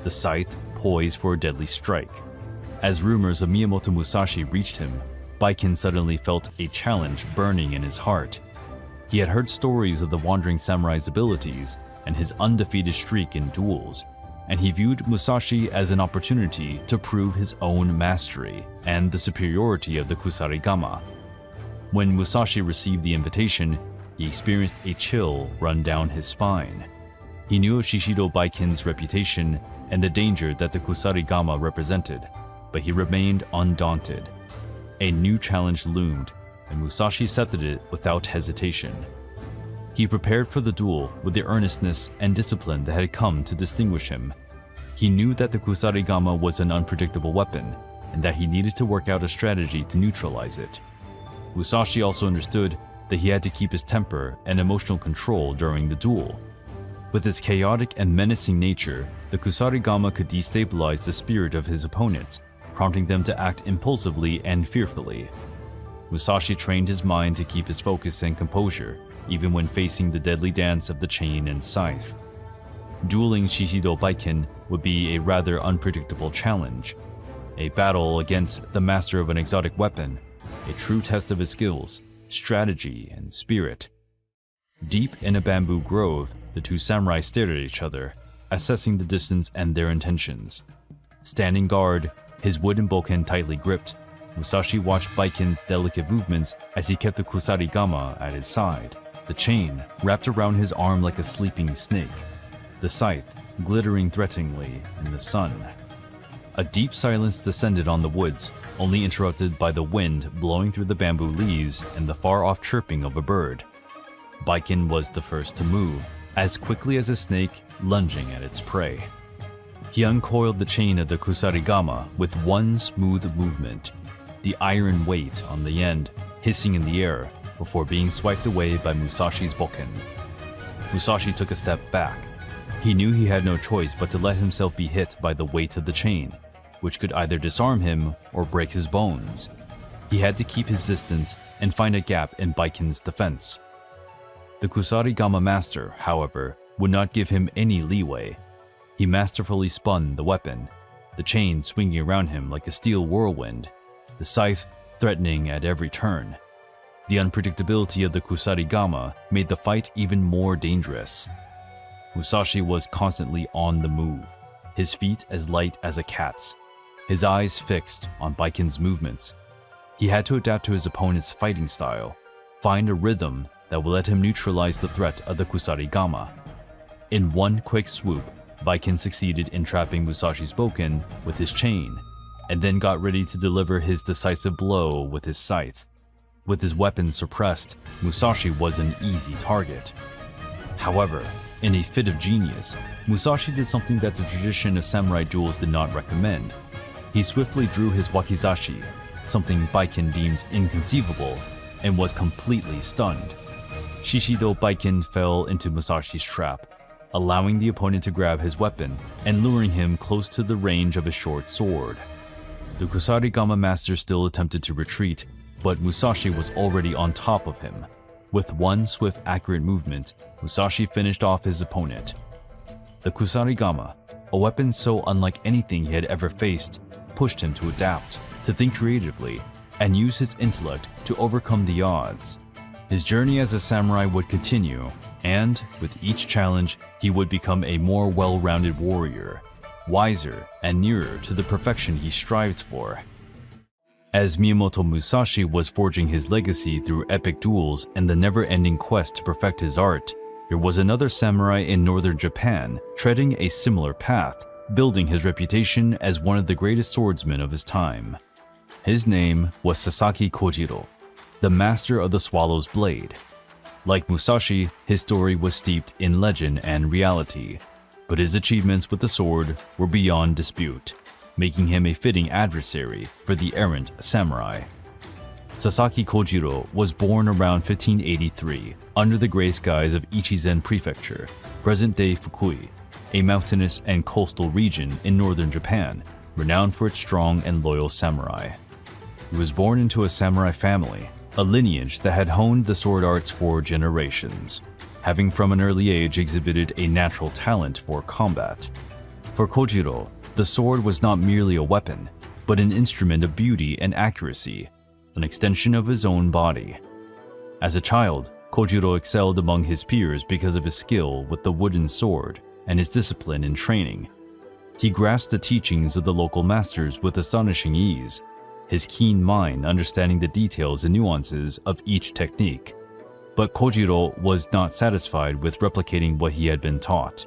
the scythe poised for a deadly strike. As rumors of Miyamoto Musashi reached him, Baiken suddenly felt a challenge burning in his heart. He had heard stories of the wandering samurai's abilities and his undefeated streak in duels, and he viewed Musashi as an opportunity to prove his own mastery and the superiority of the Kusarigama. When Musashi received the invitation, he experienced a chill run down his spine. He knew of Shishido Baiken's reputation and the danger that the Kusarigama represented, but he remained undaunted. A new challenge loomed, and Musashi accepted it without hesitation. He prepared for the duel with the earnestness and discipline that had come to distinguish him. He knew that the Kusarigama was an unpredictable weapon, and that he needed to work out a strategy to neutralize it. Musashi also understood that he had to keep his temper and emotional control during the duel. With its chaotic and menacing nature, the Kusarigama could destabilize the spirit of his opponents, prompting them to act impulsively and fearfully. Musashi trained his mind to keep his focus and composure, even when facing the deadly dance of the chain and scythe. Dueling Shishido Baiken would be a rather unpredictable challenge. A battle against the master of an exotic weapon, a true test of his skills, strategy, and spirit. Deep in a bamboo grove, the two samurai stared at each other, assessing the distance and their intentions. Standing guard, his wooden bokken tightly gripped, Musashi watched Baiken's delicate movements as he kept the Kusarigama at his side, the chain wrapped around his arm like a sleeping snake, the scythe glittering threateningly in the sun. A deep silence descended on the woods, only interrupted by the wind blowing through the bamboo leaves and the far-off chirping of a bird. Baiken was the first to move, as quickly as a snake lunging at its prey. He uncoiled the chain of the Kusarigama with one smooth movement, the iron weight on the end hissing in the air before being swiped away by Musashi's bokken. Musashi took a step back. He knew he had no choice but to let himself be hit by the weight of the chain, which could either disarm him or break his bones. He had to keep his distance and find a gap in Baiken's defense. The Kusarigama master, however, would not give him any leeway. He masterfully spun the weapon, the chain swinging around him like a steel whirlwind, the scythe threatening at every turn. The unpredictability of the Kusarigama made the fight even more dangerous. Musashi was constantly on the move, his feet as light as a cat's, his eyes fixed on Baiken's movements. He had to adapt to his opponent's fighting style, find a rhythm that would let him neutralize the threat of the Kusarigama. In one quick swoop, Baiken succeeded in trapping Musashi's bokken with his chain, and then got ready to deliver his decisive blow with his scythe. With his weapon suppressed, Musashi was an easy target. However, in a fit of genius, Musashi did something that the tradition of samurai duels did not recommend. He swiftly drew his wakizashi, something Baiken deemed inconceivable, and was completely stunned. Shishido Baiken fell into Musashi's trap, allowing the opponent to grab his weapon and luring him close to the range of his short sword. The Kusarigama master still attempted to retreat, but Musashi was already on top of him. With one swift, accurate movement, Musashi finished off his opponent. The Kusarigama, a weapon so unlike anything he had ever faced, pushed him to adapt, to think creatively, and use his intellect to overcome the odds. His journey as a samurai would continue, and with each challenge, he would become a more well-rounded warrior, wiser and nearer to the perfection he strived for. As Miyamoto Musashi was forging his legacy through epic duels and the never-ending quest to perfect his art, there was another samurai in northern Japan treading a similar path, building his reputation as one of the greatest swordsmen of his time. His name was Sasaki Kojiro, the master of the Swallow's Blade. Like Musashi, his story was steeped in legend and reality, but his achievements with the sword were beyond dispute, making him a fitting adversary for the errant samurai. Sasaki Kojiro was born around 1583 under the gray skies of Ichizen Prefecture, present-day Fukui, a mountainous and coastal region in northern Japan, renowned for its strong and loyal samurai. He was born into a samurai family, a lineage that had honed the sword arts for generations, having from an early age exhibited a natural talent for combat. For Kojiro, the sword was not merely a weapon, but an instrument of beauty and accuracy, an extension of his own body. As a child, Kojiro excelled among his peers because of his skill with the wooden sword and his discipline in training. He grasped the teachings of the local masters with astonishing ease, his keen mind understanding the details and nuances of each technique. But Kojiro was not satisfied with replicating what he had been taught.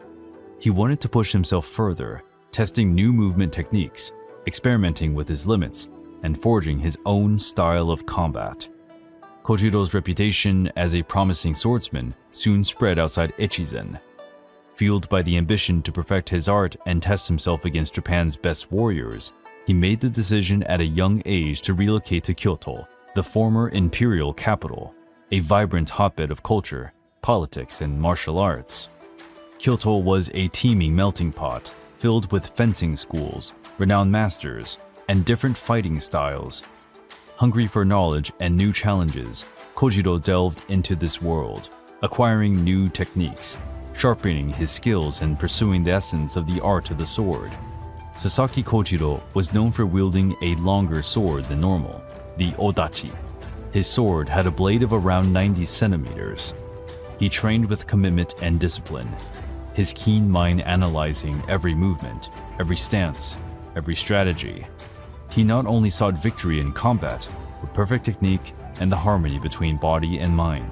He wanted to push himself further, testing new movement techniques, experimenting with his limits, and forging his own style of combat. Kojiro's reputation as a promising swordsman soon spread outside Ichizen. Fueled by the ambition to perfect his art and test himself against Japan's best warriors, he made the decision at a young age to relocate to Kyoto, the former imperial capital, a vibrant hotbed of culture, politics, and martial arts. Kyoto was a teeming melting pot, filled with fencing schools, renowned masters, and different fighting styles. Hungry for knowledge and new challenges, Kojiro delved into this world, acquiring new techniques, sharpening his skills and pursuing the essence of the art of the sword. Sasaki Kojiro was known for wielding a longer sword than normal, the odachi. His sword had a blade of around 90 centimeters. He trained with commitment and discipline, his keen mind analyzing every movement, every stance, every strategy. He not only sought victory in combat, but perfect technique and the harmony between body and mind.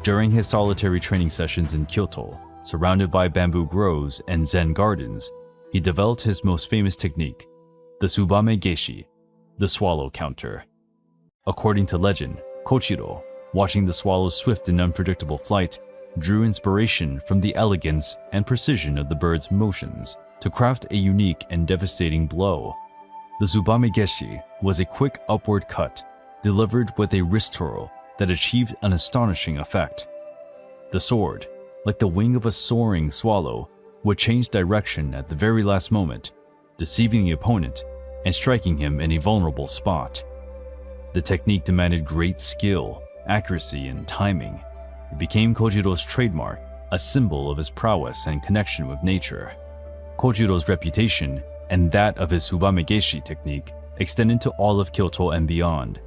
During his solitary training sessions in Kyoto, surrounded by bamboo groves and Zen gardens, he developed his most famous technique, the Tsubame Geshi, the swallow counter. According to legend, Kojiro, watching the swallow's swift and unpredictable flight, drew inspiration from the elegance and precision of the bird's motions to craft a unique and devastating blow. The Tsubame Geshi was a quick upward cut, delivered with a wrist twirl that achieved an astonishing effect. The sword, like the wing of a soaring swallow, would change direction at the very last moment, deceiving the opponent and striking him in a vulnerable spot. The technique demanded great skill, accuracy, and timing. It became Kojiro's trademark, a symbol of his prowess and connection with nature. Kojiro's reputation and that of his Tsubame Geshi technique extended to all of Kyoto and beyond.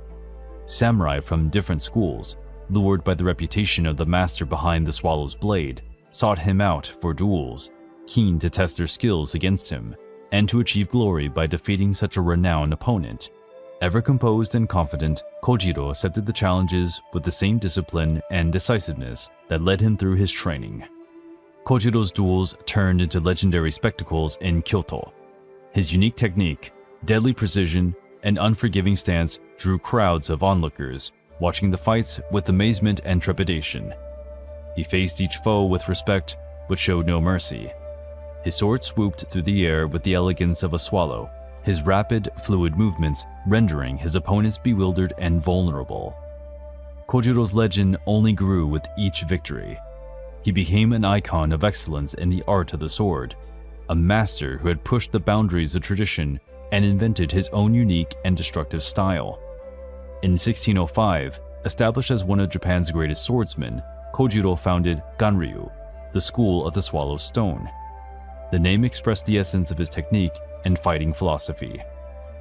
Samurai from different schools, lured by the reputation of the master behind the swallow's blade, sought him out for duels, keen to test their skills against him, and to achieve glory by defeating such a renowned opponent. Ever composed and confident, Kojiro accepted the challenges with the same discipline and decisiveness that led him through his training. Kojiro's duels turned into legendary spectacles in Kyoto. His unique technique, deadly precision, and unforgiving stance drew crowds of onlookers, watching the fights with amazement and trepidation. He faced each foe with respect, but showed no mercy. His sword swooped through the air with the elegance of a swallow, his rapid, fluid movements rendering his opponents bewildered and vulnerable. Kojiro's legend only grew with each victory. He became an icon of excellence in the art of the sword, a master who had pushed the boundaries of tradition and invented his own unique and destructive style. In 1605, established as one of Japan's greatest swordsmen, Kojiro founded Ganryu, the school of the swallow's stone. The name expressed the essence of his technique and fighting philosophy,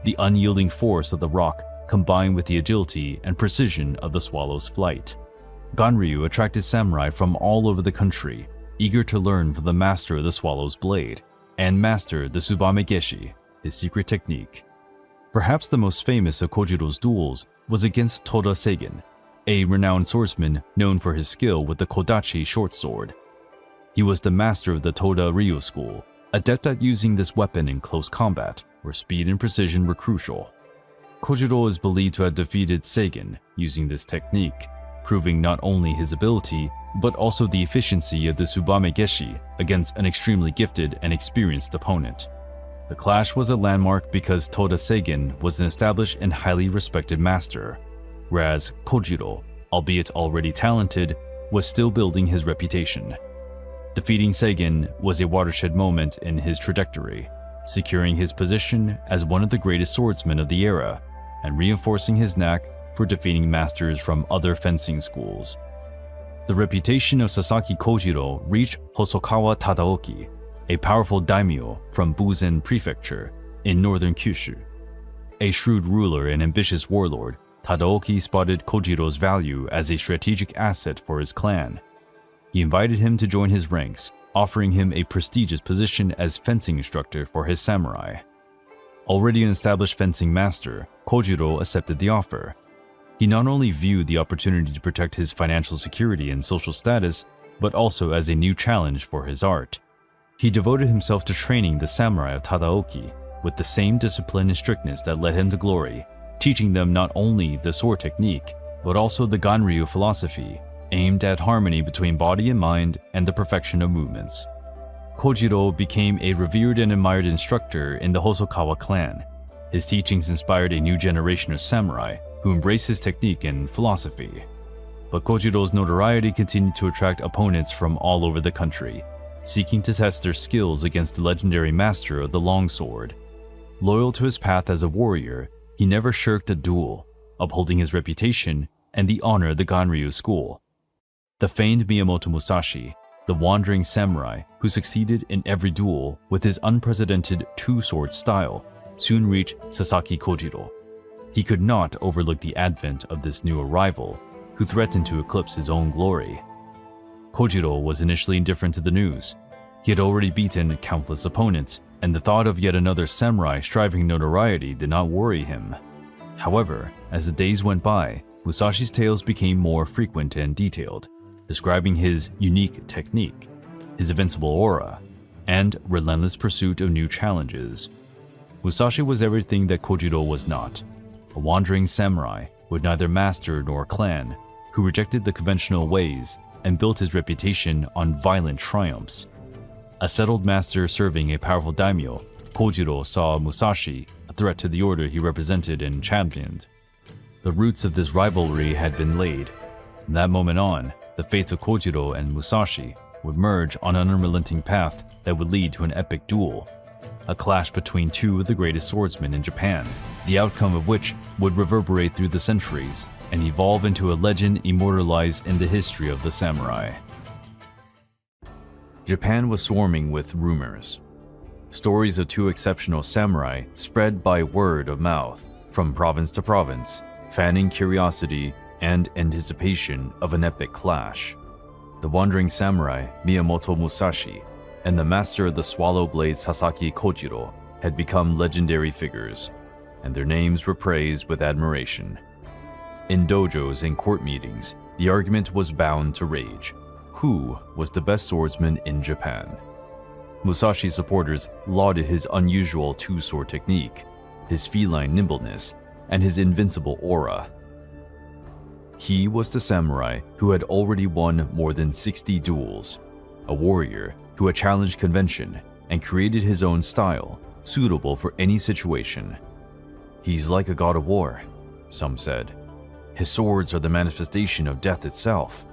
the unyielding force of the rock combined with the agility and precision of the swallow's flight. Ganryu attracted samurai from all over the country, eager to learn from the master of the swallow's blade, and master the Tsubame Geshi, his secret technique. Perhaps the most famous of Kojiro's duels was against Toda Seigen, a renowned swordsman known for his skill with the Kodachi short sword. He was the master of the Toda Ryu school, adept at using this weapon in close combat, where speed and precision were crucial. Kojiro is believed to have defeated Seigen using this technique, proving not only his ability, but also the efficiency of the Tsubame Geshi against an extremely gifted and experienced opponent. The clash was a landmark because Toda Seigen was an established and highly respected master, whereas Kojiro, albeit already talented, was still building his reputation. Defeating Seigen was a watershed moment in his trajectory, securing his position as one of the greatest swordsmen of the era, and reinforcing his knack for defeating masters from other fencing schools. The reputation of Sasaki Kojiro reached Hosokawa Tadaoki, a powerful daimyo from Buzen Prefecture in northern Kyushu. A shrewd ruler and ambitious warlord, Tadaoki spotted Kojiro's value as a strategic asset for his clan. He invited him to join his ranks, offering him a prestigious position as fencing instructor for his samurai. Already an established fencing master, Kojiro accepted the offer. He not only viewed the opportunity to protect his financial security and social status, but also as a new challenge for his art. He devoted himself to training the samurai of Tadaoki with the same discipline and strictness that led him to glory, teaching them not only the sword technique, but also the Ganryu philosophy, aimed at harmony between body and mind and the perfection of movements. Kojiro became a revered and admired instructor in the Hosokawa clan. His teachings inspired a new generation of samurai who embraced his technique and philosophy. But Kojiro's notoriety continued to attract opponents from all over the country, seeking to test their skills against the legendary master of the longsword. Loyal to his path as a warrior, he never shirked a duel, upholding his reputation and the honor of the Ganryu school. The famed Miyamoto Musashi, the wandering samurai who succeeded in every duel with his unprecedented two-sword style, soon reached Sasaki Kojiro. He could not overlook the advent of this new arrival, who threatened to eclipse his own glory. Kojiro was initially indifferent to the news. He had already beaten countless opponents, and the thought of yet another samurai striving notoriety did not worry him. However, as the days went by, Musashi's tales became more frequent and detailed, describing his unique technique, his invincible aura, and relentless pursuit of new challenges. Musashi was everything that Kojiro was not, a wandering samurai with neither master nor clan, who rejected the conventional ways and built his reputation on violent triumphs. A settled master serving a powerful daimyo, Kojiro saw Musashi a threat to the order he represented and championed. The roots of this rivalry had been laid. From that moment on, the fates of Kojiro and Musashi would merge on an unrelenting path that would lead to an epic duel, a clash between two of the greatest swordsmen in Japan, the outcome of which would reverberate through the centuries and evolve into a legend immortalized in the history of the samurai. Japan was swarming with rumors. Stories of two exceptional samurai spread by word of mouth from province to province, fanning curiosity and anticipation of an epic clash. The wandering samurai Miyamoto Musashi and the master of the swallow blade Sasaki Kojiro had become legendary figures, and their names were praised with admiration. In dojos and court meetings, the argument was bound to rage. Who was the best swordsman in Japan? Musashi's supporters lauded his unusual two-sword technique, his feline nimbleness, and his invincible aura. He was the samurai who had already won more than 60 duels, a warrior who had challenged convention and created his own style, suitable for any situation. He's like a god of war, some said. His swords are the manifestation of death itself.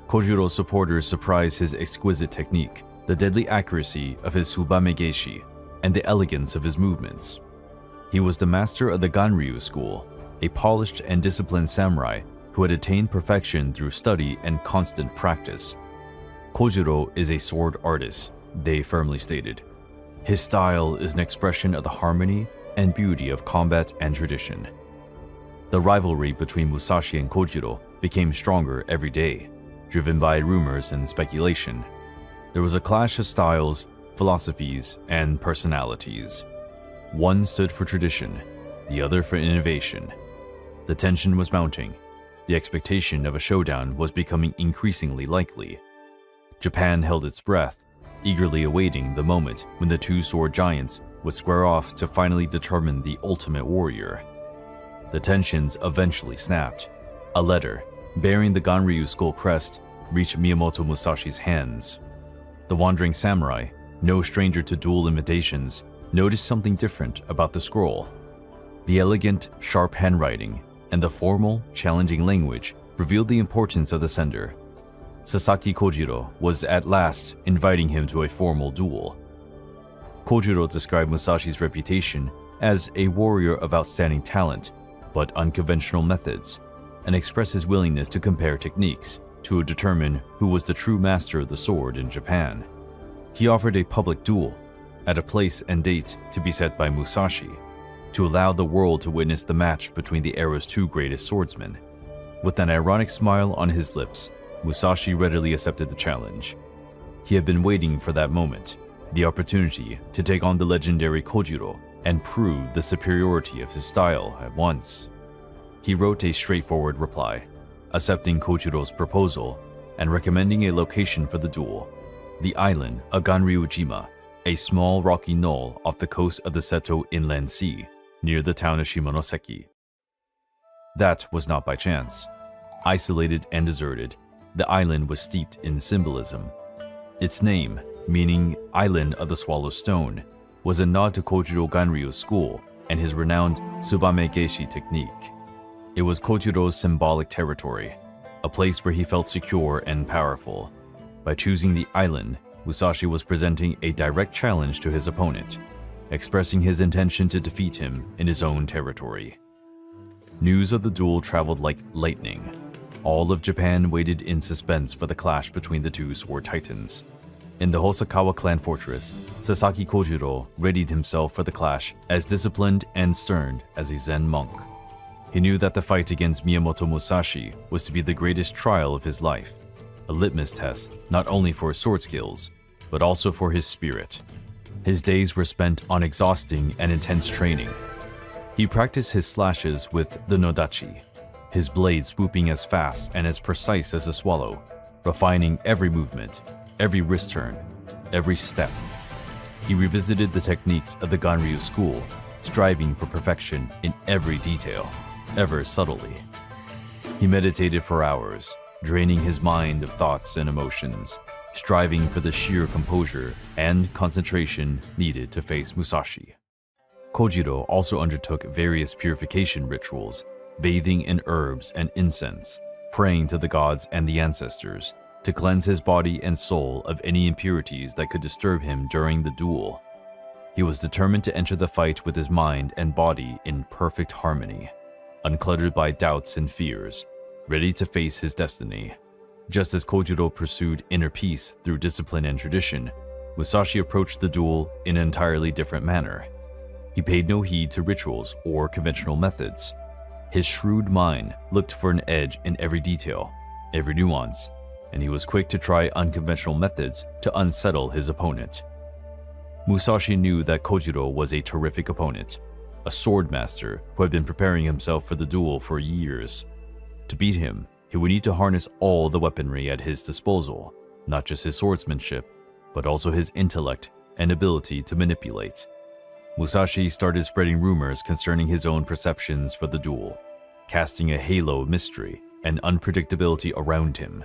Kojiro's supporters surprised his exquisite technique, the deadly accuracy of his Tsubame Geshi, and the elegance of his movements. He was the master of the Ganryu school, a polished and disciplined samurai who had attained perfection through study and constant practice. Kojiro is a sword artist, they firmly stated. His style is an expression of the harmony and beauty of combat and tradition. The rivalry between Musashi and Kojiro became stronger every day, driven by rumors and speculation. There was a clash of styles, philosophies, and personalities. One stood for tradition, the other for innovation. The tension was mounting. The expectation of a showdown was becoming increasingly likely. Japan held its breath, eagerly awaiting the moment when the two sword giants would square off to finally determine the ultimate warrior. The tensions eventually snapped. A letter, bearing the Ganryu skull crest, reached Miyamoto Musashi's hands. The wandering samurai, no stranger to duel imitations, noticed something different about the scroll. The elegant, sharp handwriting and the formal, challenging language revealed the importance of the sender. Sasaki Kojiro was at last inviting him to a formal duel. Kojiro described Musashi's reputation as a warrior of outstanding talent, but unconventional methods, and expressed his willingness to compare techniques to determine who was the true master of the sword in Japan. He offered a public duel at a place and date to be set by Musashi, to allow the world to witness the match between the era's two greatest swordsmen. With an ironic smile on his lips, Musashi readily accepted the challenge. He had been waiting for that moment, the opportunity to take on the legendary Kojiro and prove the superiority of his style at once. He wrote a straightforward reply, accepting Kojiro's proposal and recommending a location for the duel: the island of Ganryujima, a small rocky knoll off the coast of the Seto Inland Sea, near the town of Shimonoseki. That was not by chance. Isolated and deserted, the island was steeped in symbolism. Its name, meaning Island of the Swallow Stone, was a nod to Kojiro Ganryu's school and his renowned Tsubame Geshi technique. It was Kojiro's symbolic territory, a place where he felt secure and powerful. By choosing the island, Musashi was presenting a direct challenge to his opponent, expressing his intention to defeat him in his own territory. News of the duel traveled like lightning. All of Japan waited in suspense for the clash between the two sword titans. In the Hosokawa clan fortress, Sasaki Kojiro readied himself for the clash as disciplined and stern as a Zen monk. He knew that the fight against Miyamoto Musashi was to be the greatest trial of his life, a litmus test not only for his sword skills, but also for his spirit. His days were spent on exhausting and intense training. He practiced his slashes with the nodachi, his blade swooping as fast and as precise as a swallow, refining every movement, every wrist turn, every step. He revisited the techniques of the Ganryu school, striving for perfection in every detail, ever subtly. He meditated for hours, draining his mind of thoughts and emotions, striving for the sheer composure and concentration needed to face Musashi. Kojiro also undertook various purification rituals, bathing in herbs and incense, praying to the gods and the ancestors, to cleanse his body and soul of any impurities that could disturb him during the duel. He was determined to enter the fight with his mind and body in perfect harmony, uncluttered by doubts and fears, ready to face his destiny. Just as Kojiro pursued inner peace through discipline and tradition, Musashi approached the duel in an entirely different manner. He paid no heed to rituals or conventional methods. His shrewd mind looked for an edge in every detail, every nuance, and he was quick to try unconventional methods to unsettle his opponent. Musashi knew that Kojiro was a terrific opponent, a sword master who had been preparing himself for the duel for years. To beat him, he would need to harness all the weaponry at his disposal, not just his swordsmanship, but also his intellect and ability to manipulate. Musashi started spreading rumors concerning his own perceptions for the duel, casting a halo of mystery and unpredictability around him.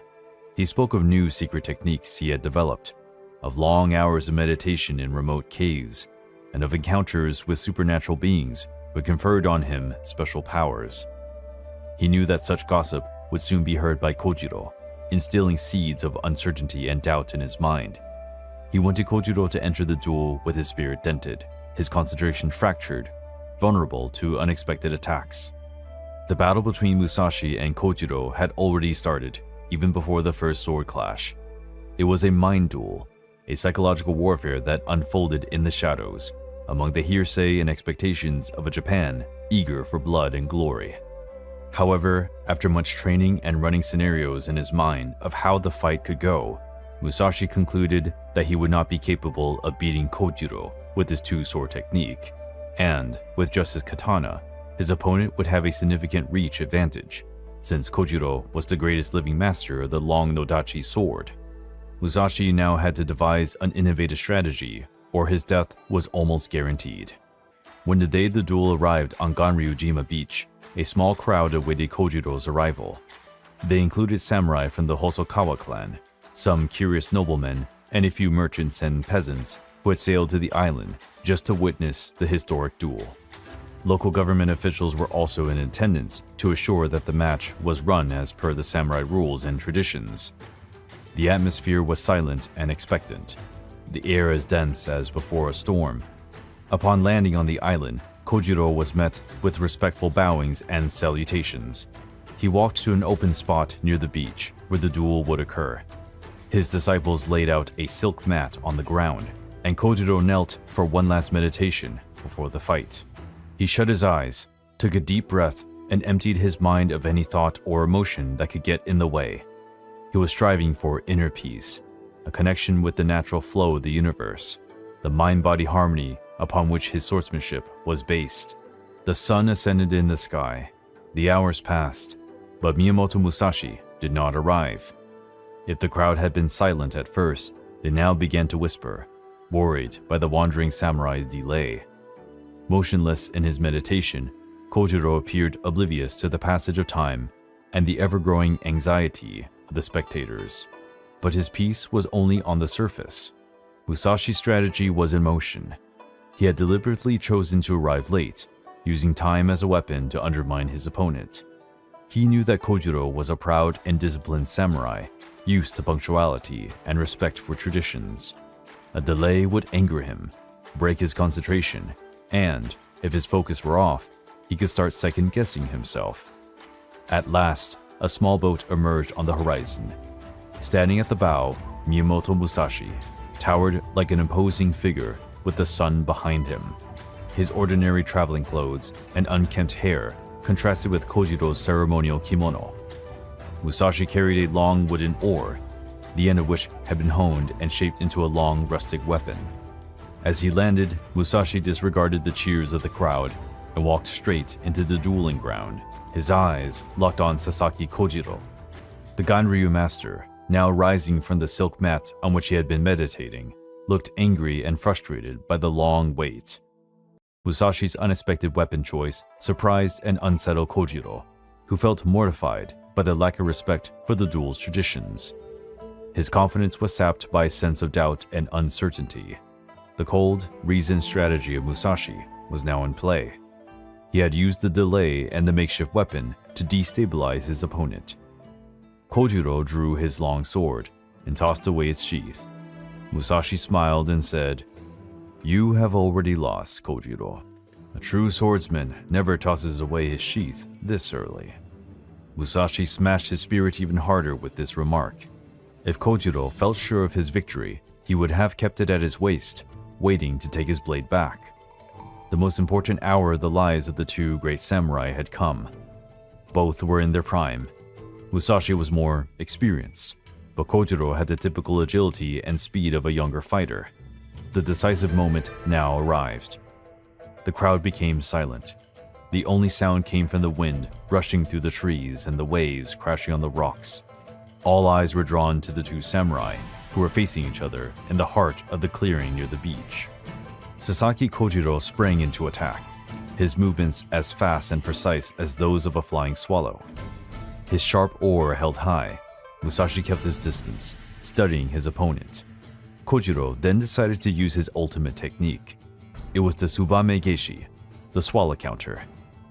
He spoke of new secret techniques he had developed, of long hours of meditation in remote caves, and of encounters with supernatural beings who conferred on him special powers. He knew that such gossip would soon be heard by Kojiro, instilling seeds of uncertainty and doubt in his mind. He wanted Kojiro to enter the duel with his spirit dented, his concentration fractured, vulnerable to unexpected attacks. The battle between Musashi and Kojiro had already started, even before the first sword clash. It was a mind duel, a psychological warfare that unfolded in the shadows, among the hearsay and expectations of a Japan eager for blood and glory. However, after much training and running scenarios in his mind of how the fight could go, Musashi concluded that he would not be capable of beating Kojiro with his two-sword technique, and with just his katana, his opponent would have a significant reach advantage, since Kojiro was the greatest living master of the long nodachi sword. Musashi now had to devise an innovative strategy, or his death was almost guaranteed. When the day of the duel arrived on Ganryujima Beach, a small crowd awaited Kojiro's arrival. They included samurai from the Hosokawa clan, some curious noblemen, and a few merchants and peasants who had sailed to the island just to witness the historic duel. Local government officials were also in attendance to assure that the match was run as per the samurai rules and traditions. The atmosphere was silent and expectant, the air as dense as before a storm. Upon landing on the island, Kojiro was met with respectful bowings and salutations. He walked to an open spot near the beach where the duel would occur. His disciples laid out a silk mat on the ground, and Kojiro knelt for one last meditation before the fight. He shut his eyes, took a deep breath, and emptied his mind of any thought or emotion that could get in the way. He was striving for inner peace, a connection with the natural flow of the universe, the mind-body harmony upon which his swordsmanship was based. The sun ascended in the sky. The hours passed, but Miyamoto Musashi did not arrive. If the crowd had been silent at first, they now began to whisper, worried by the wandering samurai's delay. Motionless in his meditation, Kojiro appeared oblivious to the passage of time and the ever-growing anxiety of the spectators. But his peace was only on the surface. Musashi's strategy was in motion. He had deliberately chosen to arrive late, using time as a weapon to undermine his opponent. He knew that Kojiro was a proud and disciplined samurai, used to punctuality and respect for traditions. A delay would anger him, break his concentration, and, if his focus were off, he could start second-guessing himself. At last, a small boat emerged on the horizon. Standing at the bow, Miyamoto Musashi towered like an imposing figure with the sun behind him. His ordinary traveling clothes and unkempt hair contrasted with Kojiro's ceremonial kimono. Musashi carried a long wooden oar, the end of which had been honed and shaped into a long rustic weapon. As he landed, Musashi disregarded the cheers of the crowd and walked straight into the dueling ground, his eyes locked on Sasaki Kojiro. The Ganryu master, now rising from the silk mat on which he had been meditating, looked angry and frustrated by the long wait. Musashi's unexpected weapon choice surprised and unsettled Kojiro, who felt mortified by the lack of respect for the duel's traditions. His confidence was sapped by a sense of doubt and uncertainty. The cold, reasoned strategy of Musashi was now in play. He had used the delay and the makeshift weapon to destabilize his opponent. Kojiro drew his long sword and tossed away its sheath. Musashi smiled and said, "You have already lost, Kojiro. A true swordsman never tosses away his sheath this early." Musashi smashed his spirit even harder with this remark. If Kojiro felt sure of his victory, he would have kept it at his waist, waiting to take his blade back. The most important hour of the lives of the two great samurai had come. Both were in their prime. Musashi was more experienced, but Kojiro had the typical agility and speed of a younger fighter. The decisive moment now arrived. The crowd became silent. The only sound came from the wind rushing through the trees and the waves crashing on the rocks. All eyes were drawn to the two samurai, who were facing each other in the heart of the clearing near the beach. Sasaki Kojiro sprang into attack, his movements as fast and precise as those of a flying swallow. His sharp oar held high, Musashi kept his distance, studying his opponent. Kojiro then decided to use his ultimate technique. It was the Tsubame Geshi, the swallow counter,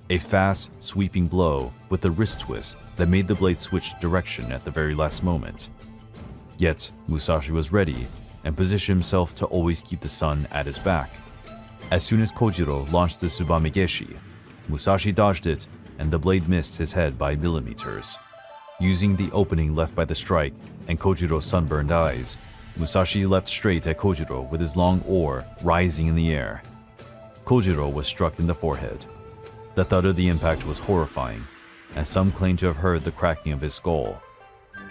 a fast, sweeping blow with a wrist twist that made the blade switch direction at the very last moment. Yet, Musashi was ready and positioned himself to always keep the sun at his back. As soon as Kojiro launched the Tsubame Geshi, Musashi dodged it and the blade missed his head by millimeters. Using the opening left by the strike and Kojiro's sunburned eyes, Musashi leapt straight at Kojiro with his long oar rising in the air. Kojiro was struck in the forehead. The thud of the impact was horrifying, and some claimed to have heard the cracking of his skull.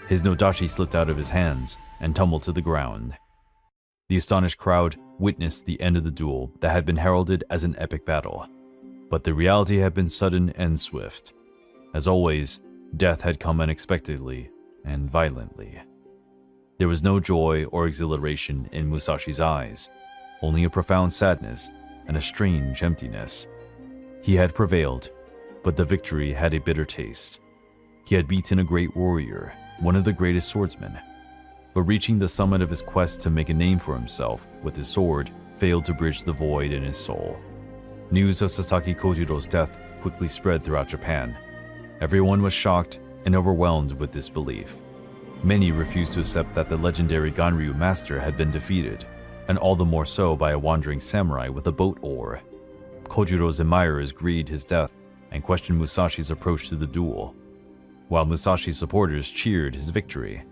His nodashi slipped out of his hands and tumbled to the ground. The astonished crowd witnessed the end of the duel that had been heralded as an epic battle. But the reality had been sudden and swift. As always, death had come unexpectedly and violently. There was no joy or exhilaration in Musashi's eyes, only a profound sadness and a strange emptiness. He had prevailed, but the victory had a bitter taste. He had beaten a great warrior, one of the greatest swordsmen, but reaching the summit of his quest to make a name for himself with his sword failed to bridge the void in his soul. News of Sasaki Kojiro's death quickly spread throughout Japan. Everyone was shocked and overwhelmed with disbelief. Many refused to accept that the legendary Ganryu master had been defeated, and all the more so by a wandering samurai with a boat oar. Kojiro's admirers grieved his death and questioned Musashi's approach to the duel, while Musashi's supporters cheered his victory.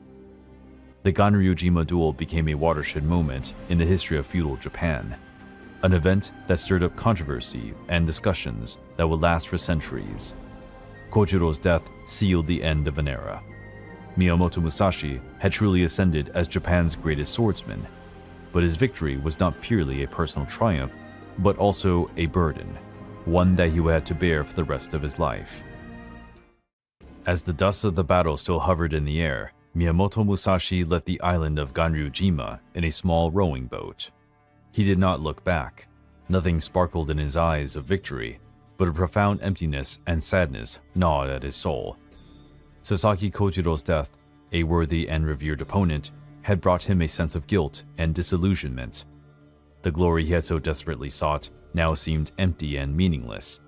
The Ganryujima duel became a watershed moment in the history of feudal Japan, an event that stirred up controversy and discussions that would last for centuries. Kojiro's death sealed the end of an era. Miyamoto Musashi had truly ascended as Japan's greatest swordsman, but his victory was not purely a personal triumph, but also a burden, one that he would have to bear for the rest of his life. As the dust of the battle still hovered in the air, Miyamoto Musashi left the island of Ganryujima in a small rowing boat. He did not look back. Nothing sparkled in his eyes of victory, but a profound emptiness and sadness gnawed at his soul. Sasaki Kojiro's death, a worthy and revered opponent, had brought him a sense of guilt and disillusionment. The glory he had so desperately sought now seemed empty and meaningless.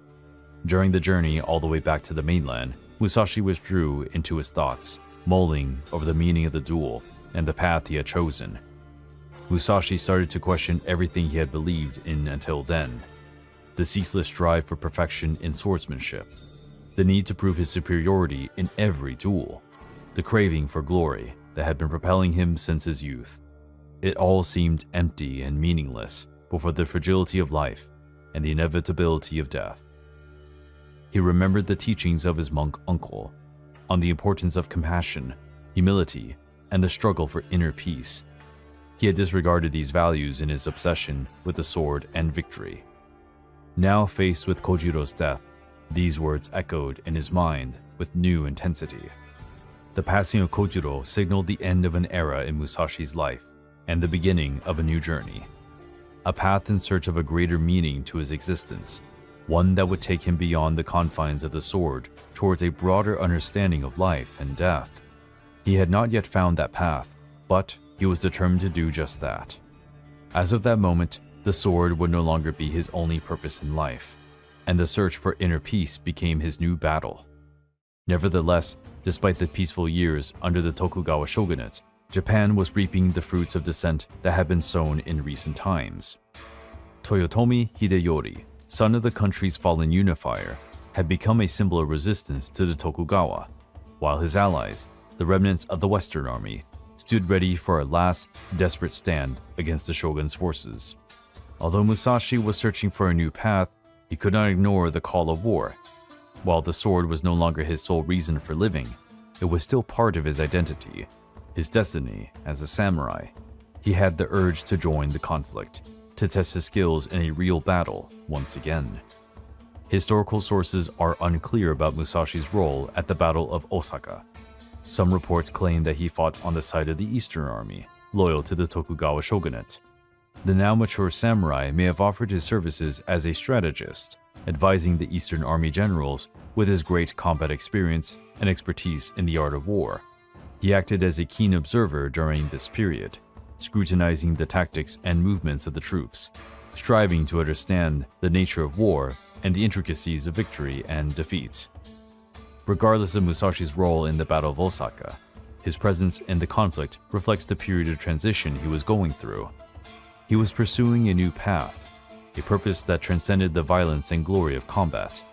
During the journey all the way back to the mainland, Musashi withdrew into his thoughts, mulling over the meaning of the duel and the path he had chosen. Musashi started to question everything he had believed in until then. The ceaseless drive for perfection in swordsmanship, the need to prove his superiority in every duel, the craving for glory that had been propelling him since his youth. It all seemed empty and meaningless before the fragility of life and the inevitability of death. He remembered the teachings of his monk uncle on the importance of compassion, humility, and the struggle for inner peace. He had disregarded these values in his obsession with the sword and victory. Now faced with Kojiro's death, these words echoed in his mind with new intensity. The passing of Kojiro signaled the end of an era in Musashi's life and the beginning of a new journey, a path in search of a greater meaning to his existence, one that would take him beyond the confines of the sword towards a broader understanding of life and death. He had not yet found that path, but he was determined to do just that. As of that moment, the sword would no longer be his only purpose in life, and the search for inner peace became his new battle. Nevertheless, despite the peaceful years under the Tokugawa shogunate, Japan was reaping the fruits of dissent that had been sown in recent times. Toyotomi Hideyori, son of the country's fallen unifier, had become a symbol of resistance to the Tokugawa, while his allies, the remnants of the Western Army, stood ready for a last, desperate stand against the shogun's forces. Although Musashi was searching for a new path, he could not ignore the call of war. While the sword was no longer his sole reason for living, it was still part of his identity, his destiny as a samurai. He had the urge to join the conflict, to test his skills in a real battle once again. Historical sources are unclear about Musashi's role at the Battle of Osaka. Some reports claim that he fought on the side of the Eastern Army, loyal to the Tokugawa shogunate. The now mature samurai may have offered his services as a strategist, advising the Eastern Army generals with his great combat experience and expertise in the art of war. He acted as a keen observer during this period, scrutinizing the tactics and movements of the troops, striving to understand the nature of war and the intricacies of victory and defeat. Regardless of Musashi's role in the Battle of Osaka, his presence in the conflict reflects the period of transition he was going through. He was pursuing a new path, a purpose that transcended the violence and glory of combat.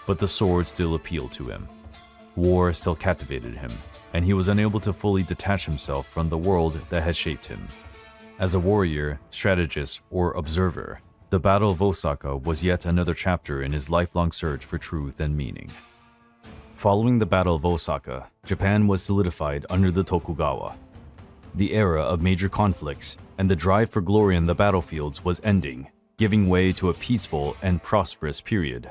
But the sword still appealed to him. War still captivated him, and he was unable to fully detach himself from the world that had shaped him. As a warrior, strategist, or observer, the Battle of Osaka was yet another chapter in his lifelong search for truth and meaning. Following the Battle of Osaka, Japan was solidified under the Tokugawa. The era of major conflicts and the drive for glory on the battlefields was ending, giving way to a peaceful and prosperous period.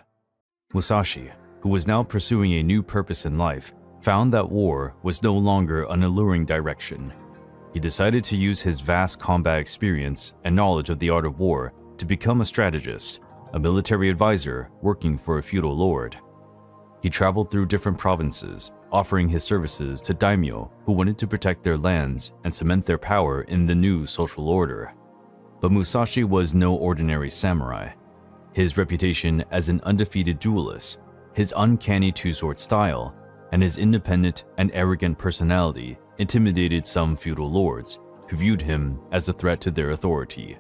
Musashi, who was now pursuing a new purpose in life, found that war was no longer an alluring direction. He decided to use his vast combat experience and knowledge of the art of war to become a strategist, a military advisor working for a feudal lord. He traveled through different provinces, offering his services to daimyo who wanted to protect their lands and cement their power in the new social order. But Musashi was no ordinary samurai. His reputation as an undefeated duelist, his uncanny two-sword style, and his independent and arrogant personality intimidated some feudal lords who viewed him as a threat to their authority.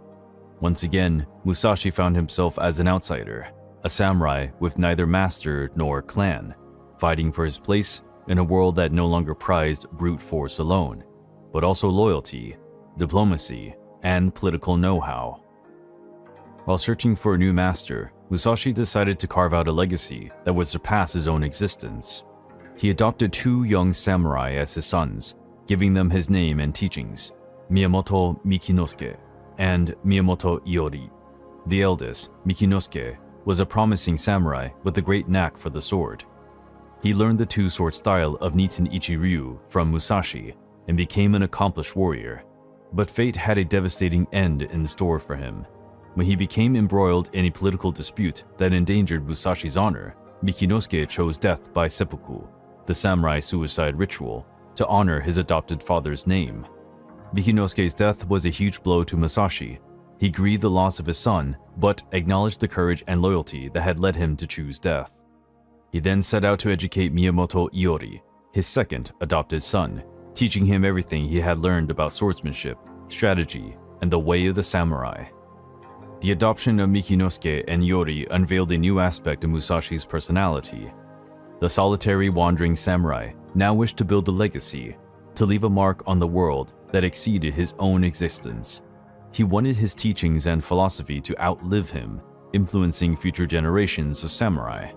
Once again, Musashi found himself as an outsider, a samurai with neither master nor clan, fighting for his place in a world that no longer prized brute force alone, but also loyalty, diplomacy, and political know-how. While searching for a new master, Musashi decided to carve out a legacy that would surpass his own existence. He adopted 2 young samurai as his sons, giving them his name and teachings, Miyamoto Mikinosuke and Miyamoto Iori. The eldest, Mikinosuke, was a promising samurai with a great knack for the sword. He learned the two-sword style of Niten Ichi-ryu from Musashi and became an accomplished warrior. But fate had a devastating end in store for him. When he became embroiled in a political dispute that endangered Musashi's honor, Mikinosuke chose death by seppuku, the samurai suicide ritual, to honor his adopted father's name. Mikinosuke's death was a huge blow to Musashi. He grieved the loss of his son, but acknowledged the courage and loyalty that had led him to choose death. He then set out to educate Miyamoto Iori, his second adopted son, teaching him everything he had learned about swordsmanship, strategy, and the way of the samurai. The adoption of Mikinosuke and Iori unveiled a new aspect of Musashi's personality. The solitary wandering samurai now wished to build a legacy, to leave a mark on the world that exceeded his own existence. He wanted his teachings and philosophy to outlive him, influencing future generations of samurai.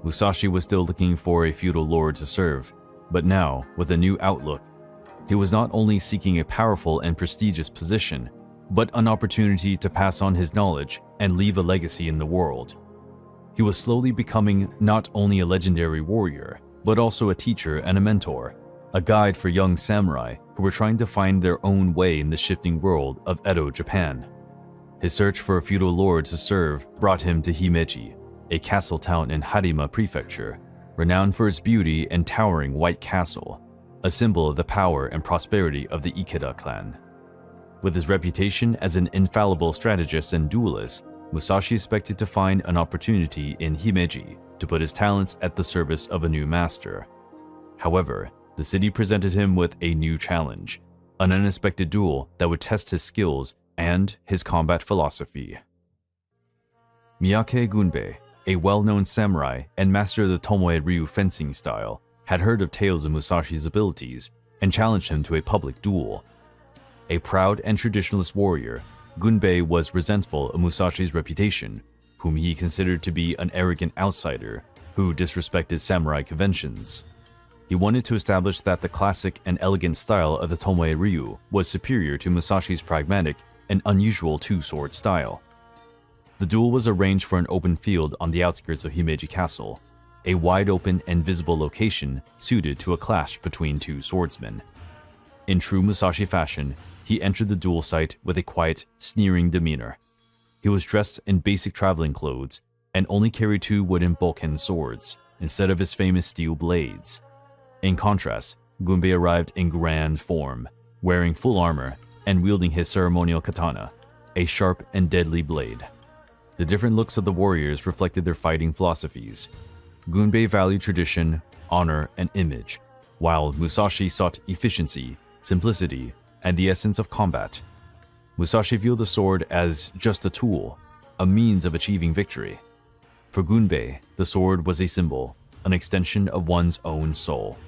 Musashi was still looking for a feudal lord to serve, but now, with a new outlook, he was not only seeking a powerful and prestigious position, but an opportunity to pass on his knowledge and leave a legacy in the world. He was slowly becoming not only a legendary warrior, but also a teacher and a mentor, a guide for young samurai who were trying to find their own way in the shifting world of Edo, Japan. His search for a feudal lord to serve brought him to Himeji, a castle town in Harima Prefecture, renowned for its beauty and towering white castle, a symbol of the power and prosperity of the Ikeda clan. With his reputation as an infallible strategist and duelist, Musashi expected to find an opportunity in Himeji to put his talents at the service of a new master. However, the city presented him with a new challenge, an unexpected duel that would test his skills and his combat philosophy. Miyake Gunbei, a well-known samurai and master of the Tomoe-ryu fencing style, had heard of tales of Musashi's abilities and challenged him to a public duel. A proud and traditionalist warrior, Gunbei was resentful of Musashi's reputation, whom he considered to be an arrogant outsider who disrespected samurai conventions. He wanted to establish that the classic and elegant style of the Tomoe-ryu was superior to Musashi's pragmatic and unusual two-sword style. The duel was arranged for an open field on the outskirts of Himeji Castle, a wide-open and visible location suited to a clash between two swordsmen. In true Musashi fashion, he entered the duel site with a quiet, sneering demeanor. He was dressed in basic traveling clothes and only carried 2 wooden bokken swords instead of his famous steel blades. In contrast, Gunbei arrived in grand form, wearing full armor and wielding his ceremonial katana, a sharp and deadly blade. The different looks of the warriors reflected their fighting philosophies. Gunbei valued tradition, honor, and image, while Musashi sought efficiency, simplicity, and the essence of combat. Musashi viewed the sword as just a tool, a means of achieving victory. For Gunbei, the sword was a symbol, an extension of one's own soul.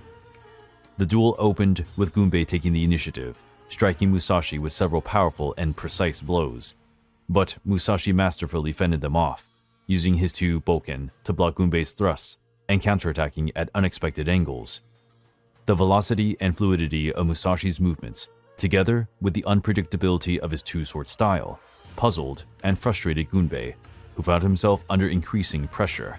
The duel opened with Gunbei taking the initiative, striking Musashi with several powerful and precise blows. But Musashi masterfully fended them off, using his 2 bokken to block Gunbei's thrusts and counterattacking at unexpected angles. The velocity and fluidity of Musashi's movements, together with the unpredictability of his two-sword style, puzzled and frustrated Gunbei, who found himself under increasing pressure.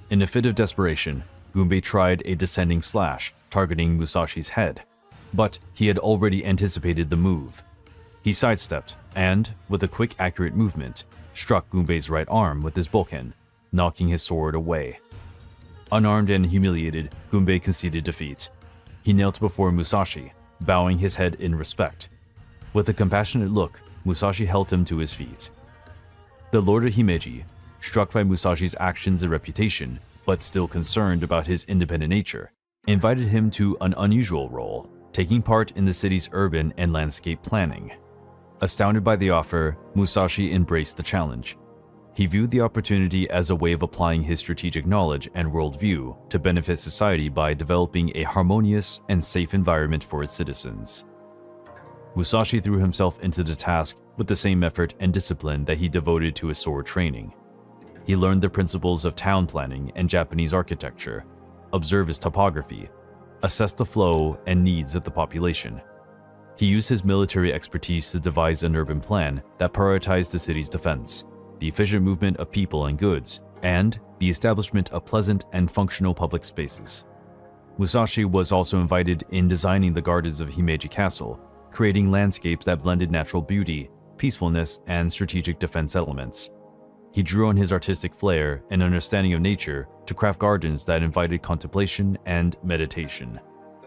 In a fit of desperation, Gunbei tried a descending slash targeting Musashi's head, but he had already anticipated the move. He sidestepped and, with a quick, accurate movement, struck Gunbei's right arm with his bokken, knocking his sword away. Unarmed and humiliated, Gunbei conceded defeat. He knelt before Musashi, bowing his head in respect. With a compassionate look, Musashi held him to his feet. The Lord of Himeji, struck by Musashi's actions and reputation, but still concerned about his independent nature, invited him to an unusual role, taking part in the city's urban and landscape planning. Astounded by the offer, Musashi embraced the challenge. He viewed the opportunity as a way of applying his strategic knowledge and worldview to benefit society by developing a harmonious and safe environment for its citizens. Musashi threw himself into the task with the same effort and discipline that he devoted to his sword training. He learned the principles of town planning and Japanese architecture, observed its topography, assessed the flow and needs of the population. He used his military expertise to devise an urban plan that prioritized the city's defense, the efficient movement of people and goods, and the establishment of pleasant and functional public spaces. Musashi was also invited in designing the gardens of Himeji Castle, creating landscapes that blended natural beauty, peacefulness, and strategic defense elements. He drew on his artistic flair and understanding of nature to craft gardens that invited contemplation and meditation,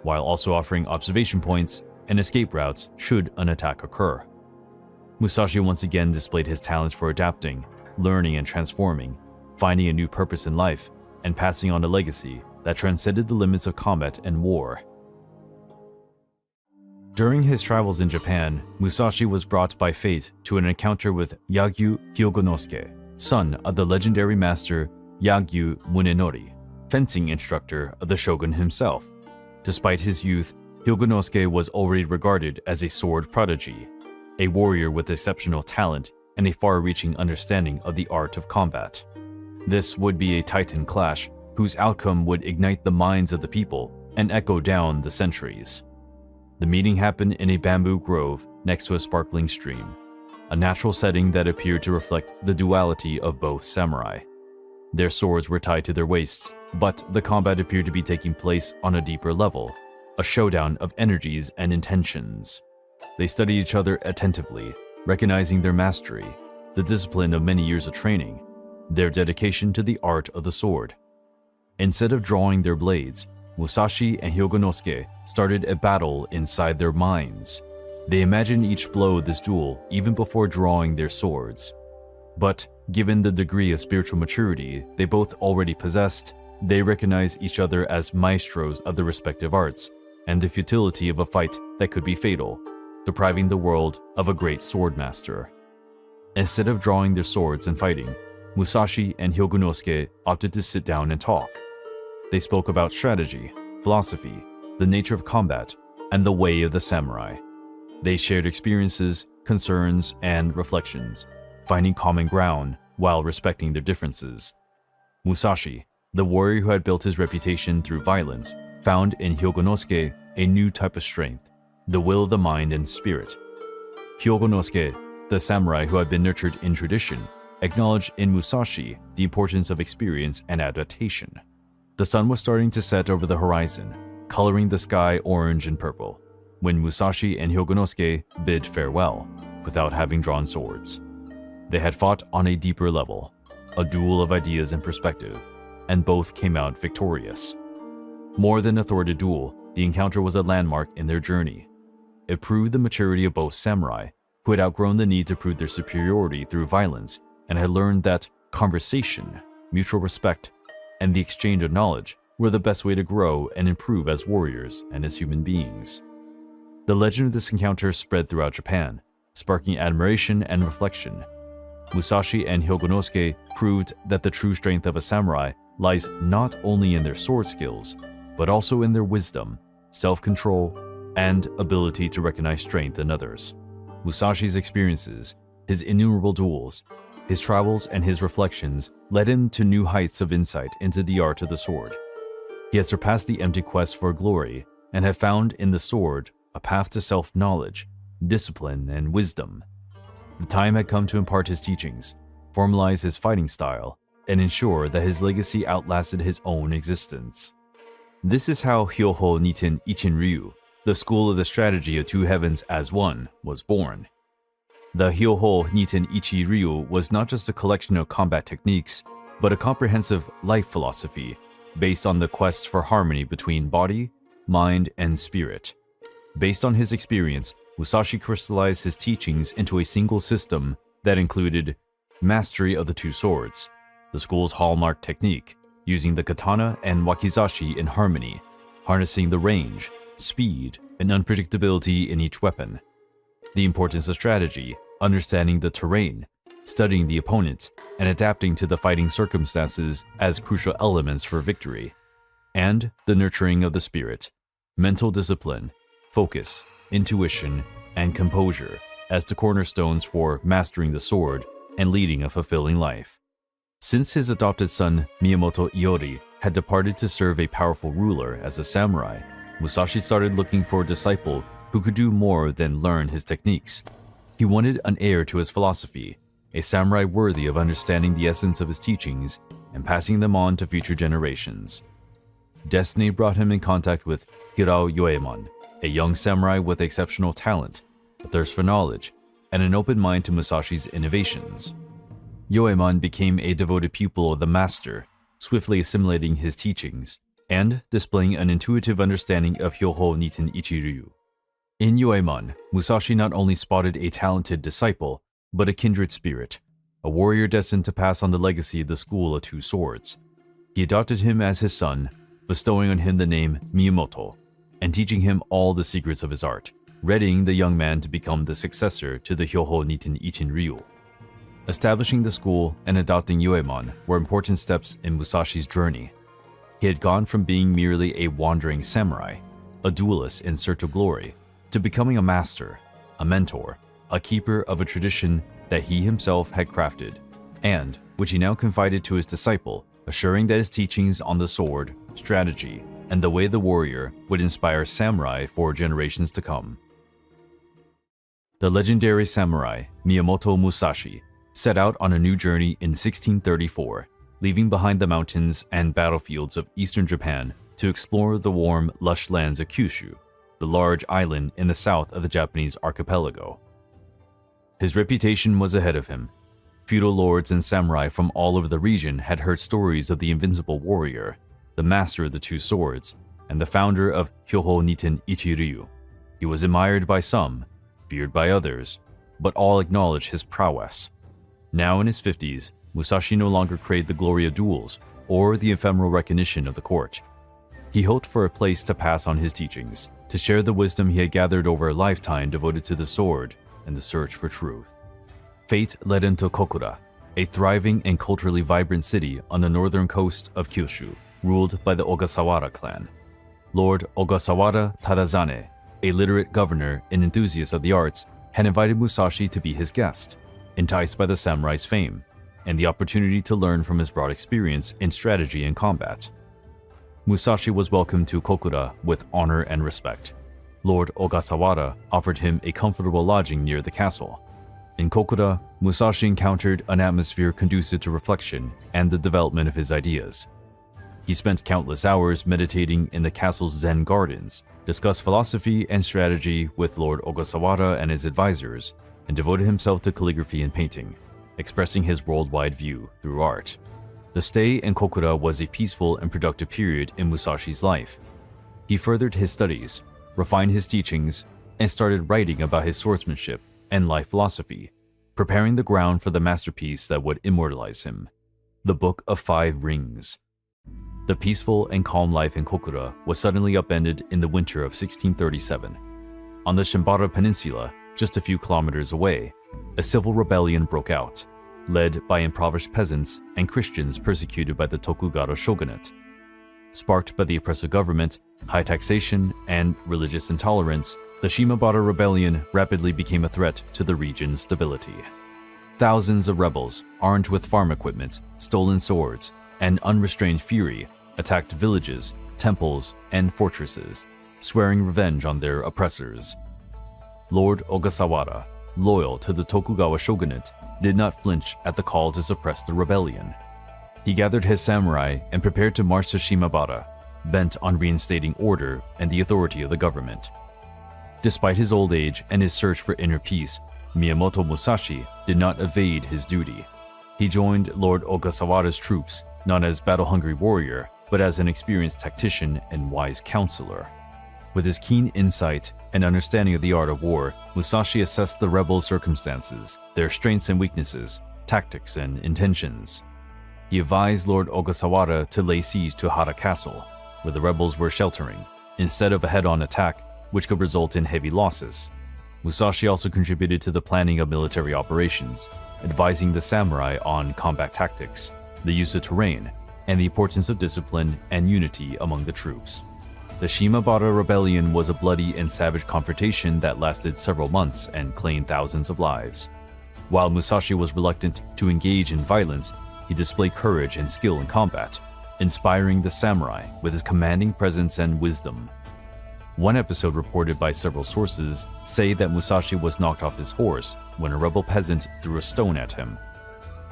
while also offering observation points and escape routes should an attack occur. Musashi once again displayed his talents for adapting, learning and transforming, finding a new purpose in life, and passing on a legacy that transcended the limits of combat and war. During his travels in Japan, Musashi was brought by fate to an encounter with Yagyu Hyogonosuke, son of the legendary master Yagyu Munenori, fencing instructor of the shogun himself. Despite his youth, Hyogonosuke was already regarded as a sword prodigy, a warrior with exceptional talent and a far-reaching understanding of the art of combat. This would be a titan clash whose outcome would ignite the minds of the people and echo down the centuries. The meeting happened in a bamboo grove next to a sparkling stream, a natural setting that appeared to reflect the duality of both samurai. Their swords were tied to their waists, but the combat appeared to be taking place on a deeper level, a showdown of energies and intentions. They studied each other attentively, recognizing their mastery, the discipline of many years of training, their dedication to the art of the sword. Instead of drawing their blades, Musashi and Hyogonosuke started a battle inside their minds. They imagined each blow of this duel even before drawing their swords. But given the degree of spiritual maturity they both already possessed, they recognized each other as maestros of their respective arts, and the futility of a fight that could be fatal, depriving the world of a great sword master. Instead of drawing their swords and fighting, Musashi and Hyogonosuke opted to sit down and talk. They spoke about strategy, philosophy, the nature of combat, and the way of the samurai. They shared experiences, concerns, and reflections, finding common ground while respecting their differences. Musashi, the warrior who had built his reputation through violence, found in Hyogonosuke a new type of strength, the will of the mind and spirit. Hyogonosuke, the samurai who had been nurtured in tradition, acknowledged in Musashi the importance of experience and adaptation. The sun was starting to set over the horizon, coloring the sky orange and purple, when Musashi and Hyogonosuke bid farewell, without having drawn swords. They had fought on a deeper level, a duel of ideas and perspective, and both came out victorious. More than a thwarted duel, the encounter was a landmark in their journey. It proved the maturity of both samurai, who had outgrown the need to prove their superiority through violence and had learned that conversation, mutual respect, and the exchange of knowledge were the best way to grow and improve as warriors and as human beings. The legend of this encounter spread throughout Japan, sparking admiration and reflection. Musashi and Hyogonosuke proved that the true strength of a samurai lies not only in their sword skills, but also in their wisdom, self-control, and ability to recognize strength in others. Musashi's experiences, his innumerable duels, his travels, and his reflections led him to new heights of insight into the art of the sword. He had surpassed the empty quest for glory and had found in the sword a path to self-knowledge, discipline, and wisdom. The time had come to impart his teachings, formalize his fighting style, and ensure that his legacy outlasted his own existence. This is how Hyoho Niten Ichi-ryu, the school of the strategy of two heavens as one, was born. The Hyoho Niten Ichi-ryu was not just a collection of combat techniques, but a comprehensive life philosophy based on the quest for harmony between body, mind, and spirit. Based on his experience, Musashi crystallized his teachings into a single system that included mastery of the two swords, the school's hallmark technique, using the katana and wakizashi in harmony, harnessing the range, speed, and unpredictability in each weapon. The importance of strategy, understanding the terrain, studying the opponent, and adapting to the fighting circumstances as crucial elements for victory. And the nurturing of the spirit, mental discipline, focus, intuition, and composure as the cornerstones for mastering the sword and leading a fulfilling life. Since his adopted son Miyamoto Iori had departed to serve a powerful ruler as a samurai, Musashi started looking for a disciple who could do more than learn his techniques. He wanted an heir to his philosophy, a samurai worthy of understanding the essence of his teachings and passing them on to future generations. Destiny brought him in contact with Hirao Yoemon, a young samurai with exceptional talent, a thirst for knowledge, and an open mind to Musashi's innovations. Yoemon became a devoted pupil of the master, swiftly assimilating his teachings and displaying an intuitive understanding of Hyoho Niten Ichi-ryu. In Yoemon, Musashi not only spotted a talented disciple, but a kindred spirit, a warrior destined to pass on the legacy of the School of Two Swords. He adopted him as his son, bestowing on him the name Miyamoto, and teaching him all the secrets of his art, readying the young man to become the successor to the Hyoho Niten Ichi-ryu. Establishing the school and adopting Yoemon were important steps in Musashi's journey. He had gone from being merely a wandering samurai, a duelist in search of glory, to becoming a master, a mentor, a keeper of a tradition that he himself had crafted, and which he now confided to his disciple, assuring that his teachings on the sword, strategy, and the way of the warrior would inspire samurai for generations to come. The legendary samurai Miyamoto Musashi set out on a new journey in 1634, leaving behind the mountains and battlefields of eastern Japan to explore the warm, lush lands of Kyushu, the large island in the south of the Japanese archipelago. His reputation was ahead of him. Feudal lords and samurai from all over the region had heard stories of the invincible warrior, the master of the two swords, and the founder of Hyoho Niten Ichi-ryu. He was admired by some, feared by others, but all acknowledged his prowess. Now in his 50s, Musashi no longer craved the glory of duels or the ephemeral recognition of the court. He hoped for a place to pass on his teachings, to share the wisdom he had gathered over a lifetime devoted to the sword and the search for truth. Fate led him to Kokura, a thriving and culturally vibrant city on the northern coast of Kyushu, ruled by the Ogasawara clan. Lord Ogasawara Tadazane, a literate governor and enthusiast of the arts, had invited Musashi to be his guest, enticed by the samurai's fame and the opportunity to learn from his broad experience in strategy and combat. Musashi was welcomed to Kokura with honor and respect. Lord Ogasawara offered him a comfortable lodging near the castle. In Kokura, Musashi encountered an atmosphere conducive to reflection and the development of his ideas. He spent countless hours meditating in the castle's Zen gardens, discussed philosophy and strategy with Lord Ogasawara and his advisors, and devoted himself to calligraphy and painting, expressing his worldwide view through art. The stay in Kokura was a peaceful and productive period in Musashi's life. He furthered his studies, refined his teachings, and started writing about his swordsmanship and life philosophy, preparing the ground for the masterpiece that would immortalize him, the Book of Five Rings. The peaceful and calm life in Kokura was suddenly upended in the winter of 1637. On the Shimabara Peninsula, just a few kilometers away, a civil rebellion broke out, led by impoverished peasants and Christians persecuted by the Tokugawa shogunate. Sparked by the oppressive government, high taxation, and religious intolerance, the Shimabara Rebellion rapidly became a threat to the region's stability. Thousands of rebels, armed with farm equipment, stolen swords, and unrestrained fury, attacked villages, temples, and fortresses, swearing revenge on their oppressors. Lord Ogasawara, loyal to the Tokugawa shogunate, did not flinch at the call to suppress the rebellion. He gathered his samurai and prepared to march to Shimabara, bent on reinstating order and the authority of the government. Despite his old age and his search for inner peace, Miyamoto Musashi did not evade his duty. He joined Lord Ogasawara's troops, not as battle-hungry warrior, but as an experienced tactician and wise counselor. With his keen insight and understanding of the art of war, Musashi assessed the rebels' circumstances, their strengths and weaknesses, tactics and intentions. He advised Lord Ogasawara to lay siege to Hara Castle, where the rebels were sheltering, instead of a head-on attack, which could result in heavy losses. Musashi also contributed to the planning of military operations, advising the samurai on combat tactics, the use of terrain, and the importance of discipline and unity among the troops. The Shimabara Rebellion was a bloody and savage confrontation that lasted several months and claimed thousands of lives. While Musashi was reluctant to engage in violence, he displayed courage and skill in combat, inspiring the samurai with his commanding presence and wisdom. One episode reported by several sources say that Musashi was knocked off his horse when a rebel peasant threw a stone at him.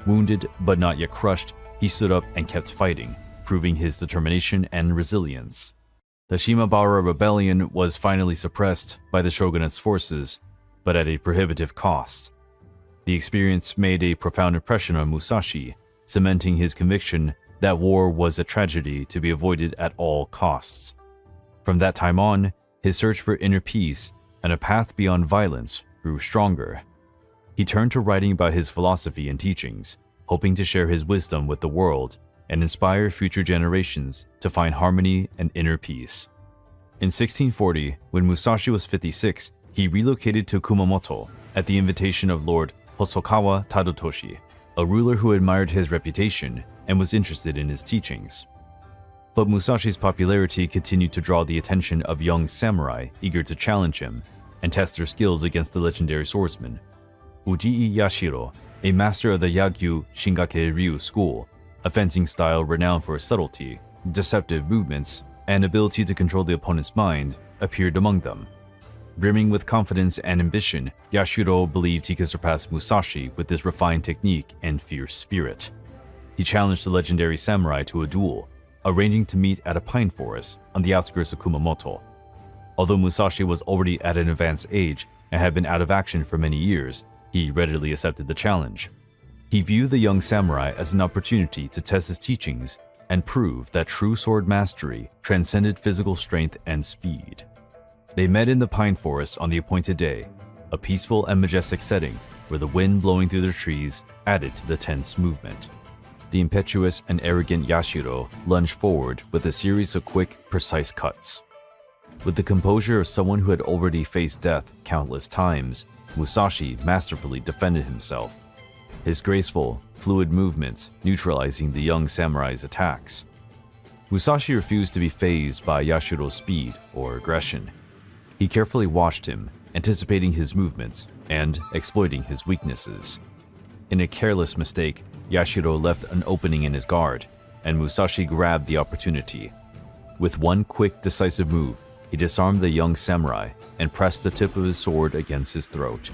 Wounded but not yet crushed, he stood up and kept fighting, proving his determination and resilience. The Shimabara Rebellion was finally suppressed by the shogunate's forces, but at a prohibitive cost. The experience made a profound impression on Musashi, cementing his conviction that war was a tragedy to be avoided at all costs. From that time on, his search for inner peace and a path beyond violence grew stronger. He turned to writing about his philosophy and teachings, hoping to share his wisdom with the world and inspire future generations to find harmony and inner peace. In 1640, when Musashi was 56, he relocated to Kumamoto at the invitation of Lord Hosokawa Tadatoshi, a ruler who admired his reputation and was interested in his teachings. But Musashi's popularity continued to draw the attention of young samurai eager to challenge him and test their skills against the legendary swordsman. Uji Yashiro, a master of the Yagyu Shingake-ryu school, a fencing style renowned for subtlety, deceptive movements, and ability to control the opponent's mind, appeared among them. Brimming with confidence and ambition, Yashiro believed he could surpass Musashi with his refined technique and fierce spirit. He challenged the legendary samurai to a duel, arranging to meet at a pine forest on the outskirts of Kumamoto. Although Musashi was already at an advanced age and had been out of action for many years, he readily accepted the challenge. He viewed the young samurai as an opportunity to test his teachings and prove that true sword mastery transcended physical strength and speed. They met in the pine forest on the appointed day, a peaceful and majestic setting where the wind blowing through the trees added to the tense movement. The impetuous and arrogant Yashiro lunged forward with a series of quick, precise cuts. With the composure of someone who had already faced death countless times, Musashi masterfully defended himself, his graceful, fluid movements neutralizing the young samurai's attacks. Musashi refused to be fazed by Yashiro's speed or aggression. He carefully watched him, anticipating his movements and exploiting his weaknesses. In a careless mistake, Yashiro left an opening in his guard, and Musashi grabbed the opportunity. With one quick, decisive move, he disarmed the young samurai and pressed the tip of his sword against his throat.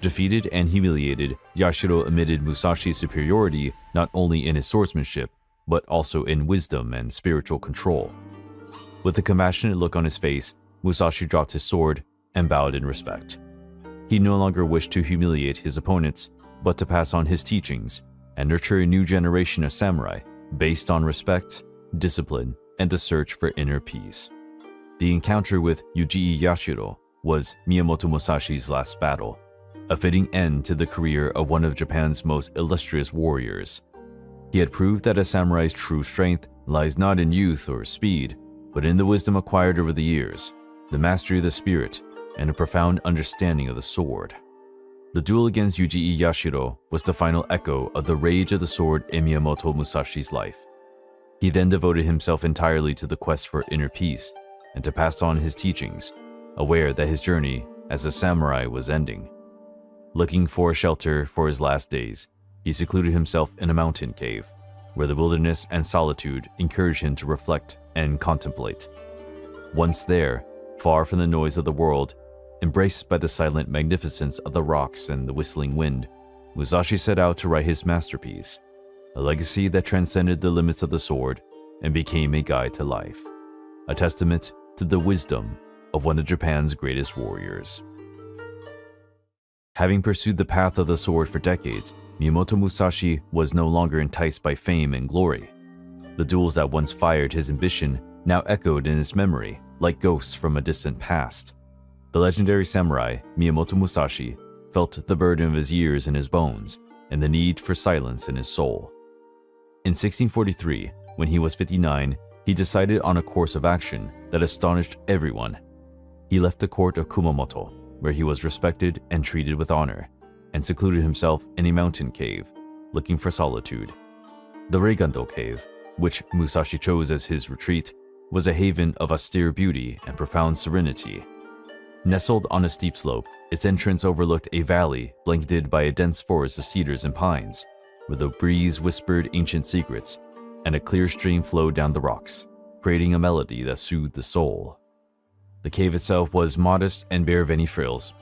Defeated and humiliated, Yashiro admitted Musashi's superiority not only in his swordsmanship, but also in wisdom and spiritual control. With a compassionate look on his face, Musashi dropped his sword and bowed in respect. He no longer wished to humiliate his opponents, but to pass on his teachings and nurture a new generation of samurai based on respect, discipline, and the search for inner peace. The encounter with Uji Yashiro was Miyamoto Musashi's last battle, a fitting end to the career of one of Japan's most illustrious warriors. He had proved that a samurai's true strength lies not in youth or speed, but in the wisdom acquired over the years, the mastery of the spirit, and a profound understanding of the sword. The duel against Uji Yashiro was the final echo of the rage of the sword in Miyamoto Musashi's life. He then devoted himself entirely to the quest for inner peace and to pass on his teachings, aware that his journey as a samurai was ending. Looking for shelter for his last days, he secluded himself in a mountain cave, where the wilderness and solitude encouraged him to reflect and contemplate. Once there, far from the noise of the world, embraced by the silent magnificence of the rocks and the whistling wind, Musashi set out to write his masterpiece, a legacy that transcended the limits of the sword and became a guide to life, a testament to the wisdom of one of Japan's greatest warriors. Having pursued the path of the sword for decades, Miyamoto Musashi was no longer enticed by fame and glory. The duels that once fired his ambition now echoed in his memory like ghosts from a distant past. The legendary samurai Miyamoto Musashi felt the burden of his years in his bones and the need for silence in his soul. In 1643, when he was 59, he decided on a course of action that astonished everyone. He left the court of Kumamoto, where he was respected and treated with honor, and secluded himself in a mountain cave, looking for solitude. The Reigando Cave, which Musashi chose as his retreat, was a haven of austere beauty and profound serenity. Nestled on a steep slope, its entrance overlooked a valley blanketed by a dense forest of cedars and pines, where the breeze whispered ancient secrets, and a clear stream flowed down the rocks, creating a melody that soothed the soul. The cave itself was modest and bare of any frills.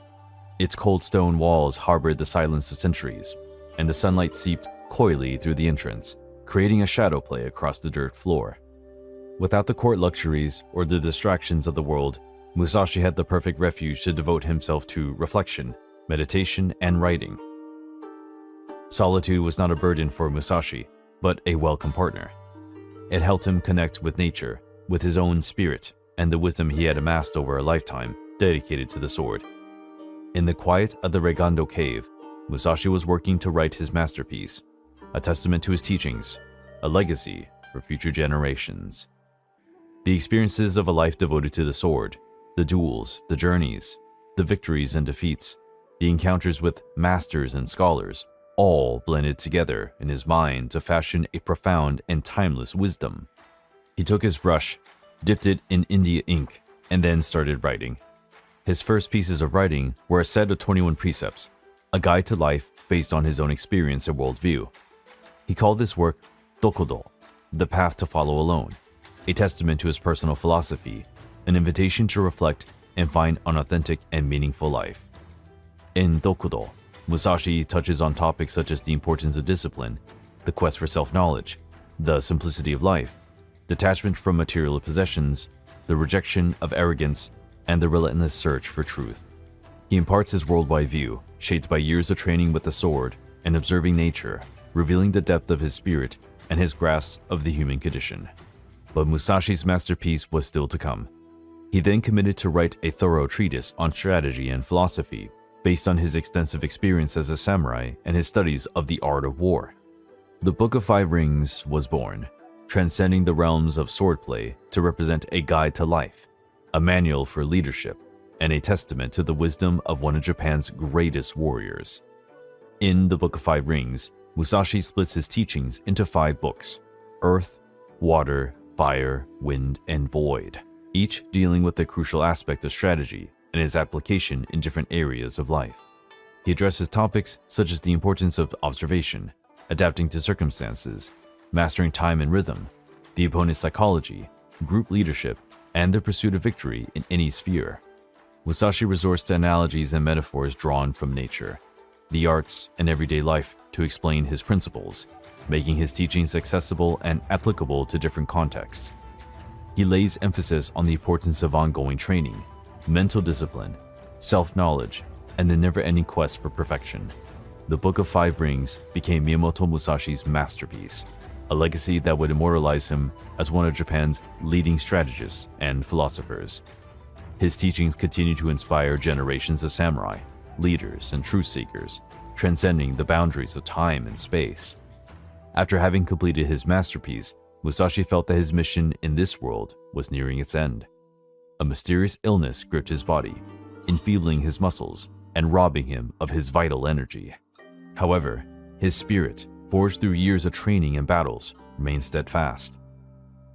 Its cold stone walls harbored the silence of centuries, and the sunlight seeped coyly through the entrance, creating a shadow play across the dirt floor. Without the court luxuries or the distractions of the world, Musashi had the perfect refuge to devote himself to reflection, meditation, and writing. Solitude was not a burden for Musashi, but a welcome partner. It helped him connect with nature, with his own spirit, and the wisdom he had amassed over a lifetime dedicated to the sword. In the quiet of the Reigando Cave, Musashi was working to write his masterpiece, a testament to his teachings, a legacy for future generations. The experiences of a life devoted to the sword, the duels, the journeys, the victories and defeats, the encounters with masters and scholars, all blended together in his mind to fashion a profound and timeless wisdom. He took his brush, dipped it in India ink, and then started writing. His first pieces of writing were a set of 21 precepts, a guide to life based on his own experience and worldview. He called this work Dokudo, the path to follow alone, a testament to his personal philosophy, an invitation to reflect and find an authentic and meaningful life. In Dokudo, Musashi touches on topics such as the importance of discipline, the quest for self-knowledge, the simplicity of life, detachment from material possessions, the rejection of arrogance, and the relentless search for truth. He imparts his worldwide view, shaped by years of training with the sword and observing nature, revealing the depth of his spirit and his grasp of the human condition. But Musashi's masterpiece was still to come. He then committed to write a thorough treatise on strategy and philosophy, based on his extensive experience as a samurai and his studies of the art of war. The Book of Five Rings was born, transcending the realms of swordplay to represent a guide to life, a manual for leadership, and a testament to the wisdom of one of Japan's greatest warriors. In the Book of Five Rings, Musashi splits his teachings into 5 books: Earth, Water, Fire, Wind, and Void, each dealing with a crucial aspect of strategy and its application in different areas of life. He addresses topics such as the importance of observation, adapting to circumstances, mastering time and rhythm, the opponent's psychology, group leadership, and the pursuit of victory in any sphere. Musashi resorts to analogies and metaphors drawn from nature, the arts, and everyday life to explain his principles, making his teachings accessible and applicable to different contexts. He lays emphasis on the importance of ongoing training, mental discipline, self-knowledge, and the never-ending quest for perfection. The Book of Five Rings became Miyamoto Musashi's masterpiece, a legacy that would immortalize him as one of Japan's leading strategists and philosophers. His teachings continue to inspire generations of samurai, leaders, and truth seekers, transcending the boundaries of time and space. After having completed his masterpiece, Musashi felt that his mission in this world was nearing its end. A mysterious illness gripped his body, enfeebling his muscles and robbing him of his vital energy. However, his spirit, forged through years of training and battles, remained steadfast.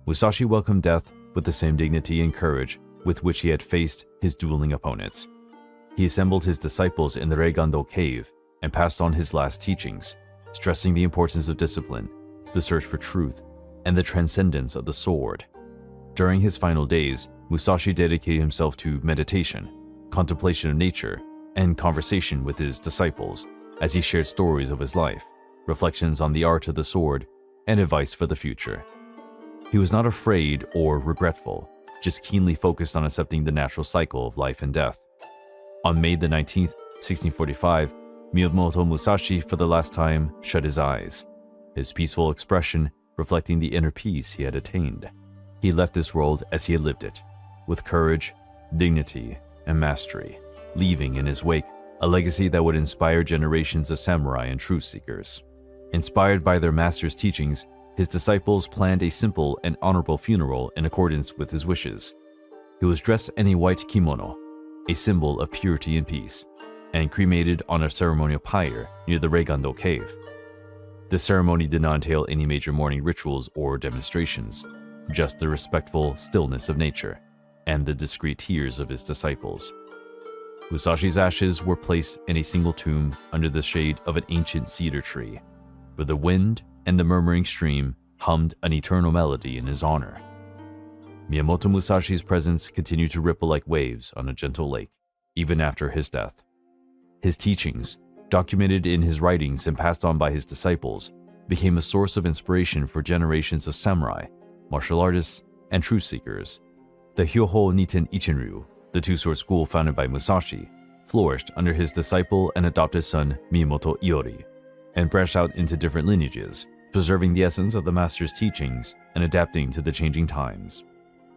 Musashi welcomed death with the same dignity and courage with which he had faced his dueling opponents. He assembled his disciples in the Reigando Cave and passed on his last teachings, stressing the importance of discipline, the search for truth, and the transcendence of the sword. During his final days, Musashi dedicated himself to meditation, contemplation of nature, and conversation with his disciples as he shared stories of his life, reflections on the art of the sword, and advice for the future. He was not afraid or regretful, just keenly focused on accepting the natural cycle of life and death. On May the 19th, 1645, Miyamoto Musashi for the last time shut his eyes. His peaceful expression reflecting the inner peace he had attained. He left this world as he had lived it, with courage, dignity, and mastery, leaving in his wake a legacy that would inspire generations of samurai and truth seekers. Inspired by their master's teachings, his disciples planned a simple and honorable funeral in accordance with his wishes. He was dressed in a white kimono, a symbol of purity and peace, and cremated on a ceremonial pyre near the Reigando cave. The ceremony did not entail any major mourning rituals or demonstrations, just the respectful stillness of nature and the discreet tears of his disciples. Musashi's ashes were placed in a single tomb under the shade of an ancient cedar tree, where the wind and the murmuring stream hummed an eternal melody in his honor. Miyamoto Musashi's presence continued to ripple like waves on a gentle lake, even after his death. His teachings, documented in his writings and passed on by his disciples, became a source of inspiration for generations of samurai, martial artists, and truth seekers. The Hyoho Niten Ichi-ryu, the two-sword school founded by Musashi, flourished under his disciple and adopted son Miyamoto Iori, and branched out into different lineages, preserving the essence of the master's teachings and adapting to the changing times.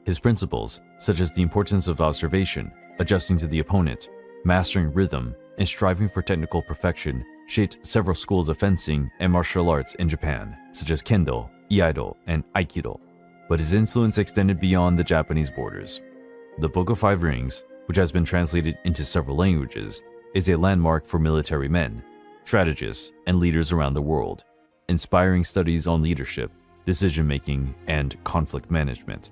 His principles, such as the importance of observation, adjusting to the opponent, mastering rhythm, and striving for technical perfection, shaped several schools of fencing and martial arts in Japan, such as Kendo, Iaido, and Aikido. But his influence extended beyond the Japanese borders. The Book of Five Rings, which has been translated into several languages, is a landmark for military men, strategists, and leaders around the world, inspiring studies on leadership, decision-making, and conflict management.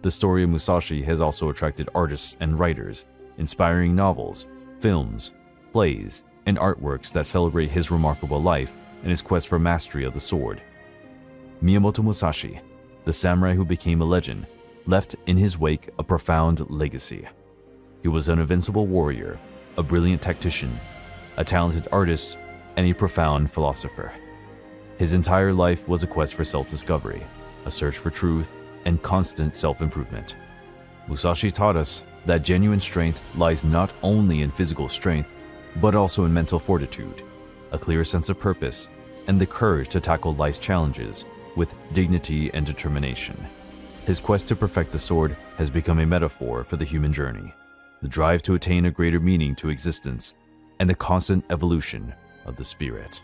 The story of Musashi has also attracted artists and writers, inspiring novels, films, plays, and artworks that celebrate his remarkable life and his quest for mastery of the sword. Miyamoto Musashi, the samurai who became a legend, left in his wake a profound legacy. He was an invincible warrior, a brilliant tactician, a talented artist, and a profound philosopher. His entire life was a quest for self-discovery, a search for truth, and constant self-improvement. Musashi taught us that genuine strength lies not only in physical strength, but also in mental fortitude, a clear sense of purpose, and the courage to tackle life's challenges with dignity and determination. His quest to perfect the sword has become a metaphor for the human journey, the drive to attain a greater meaning to existence, and the constant evolution of the spirit.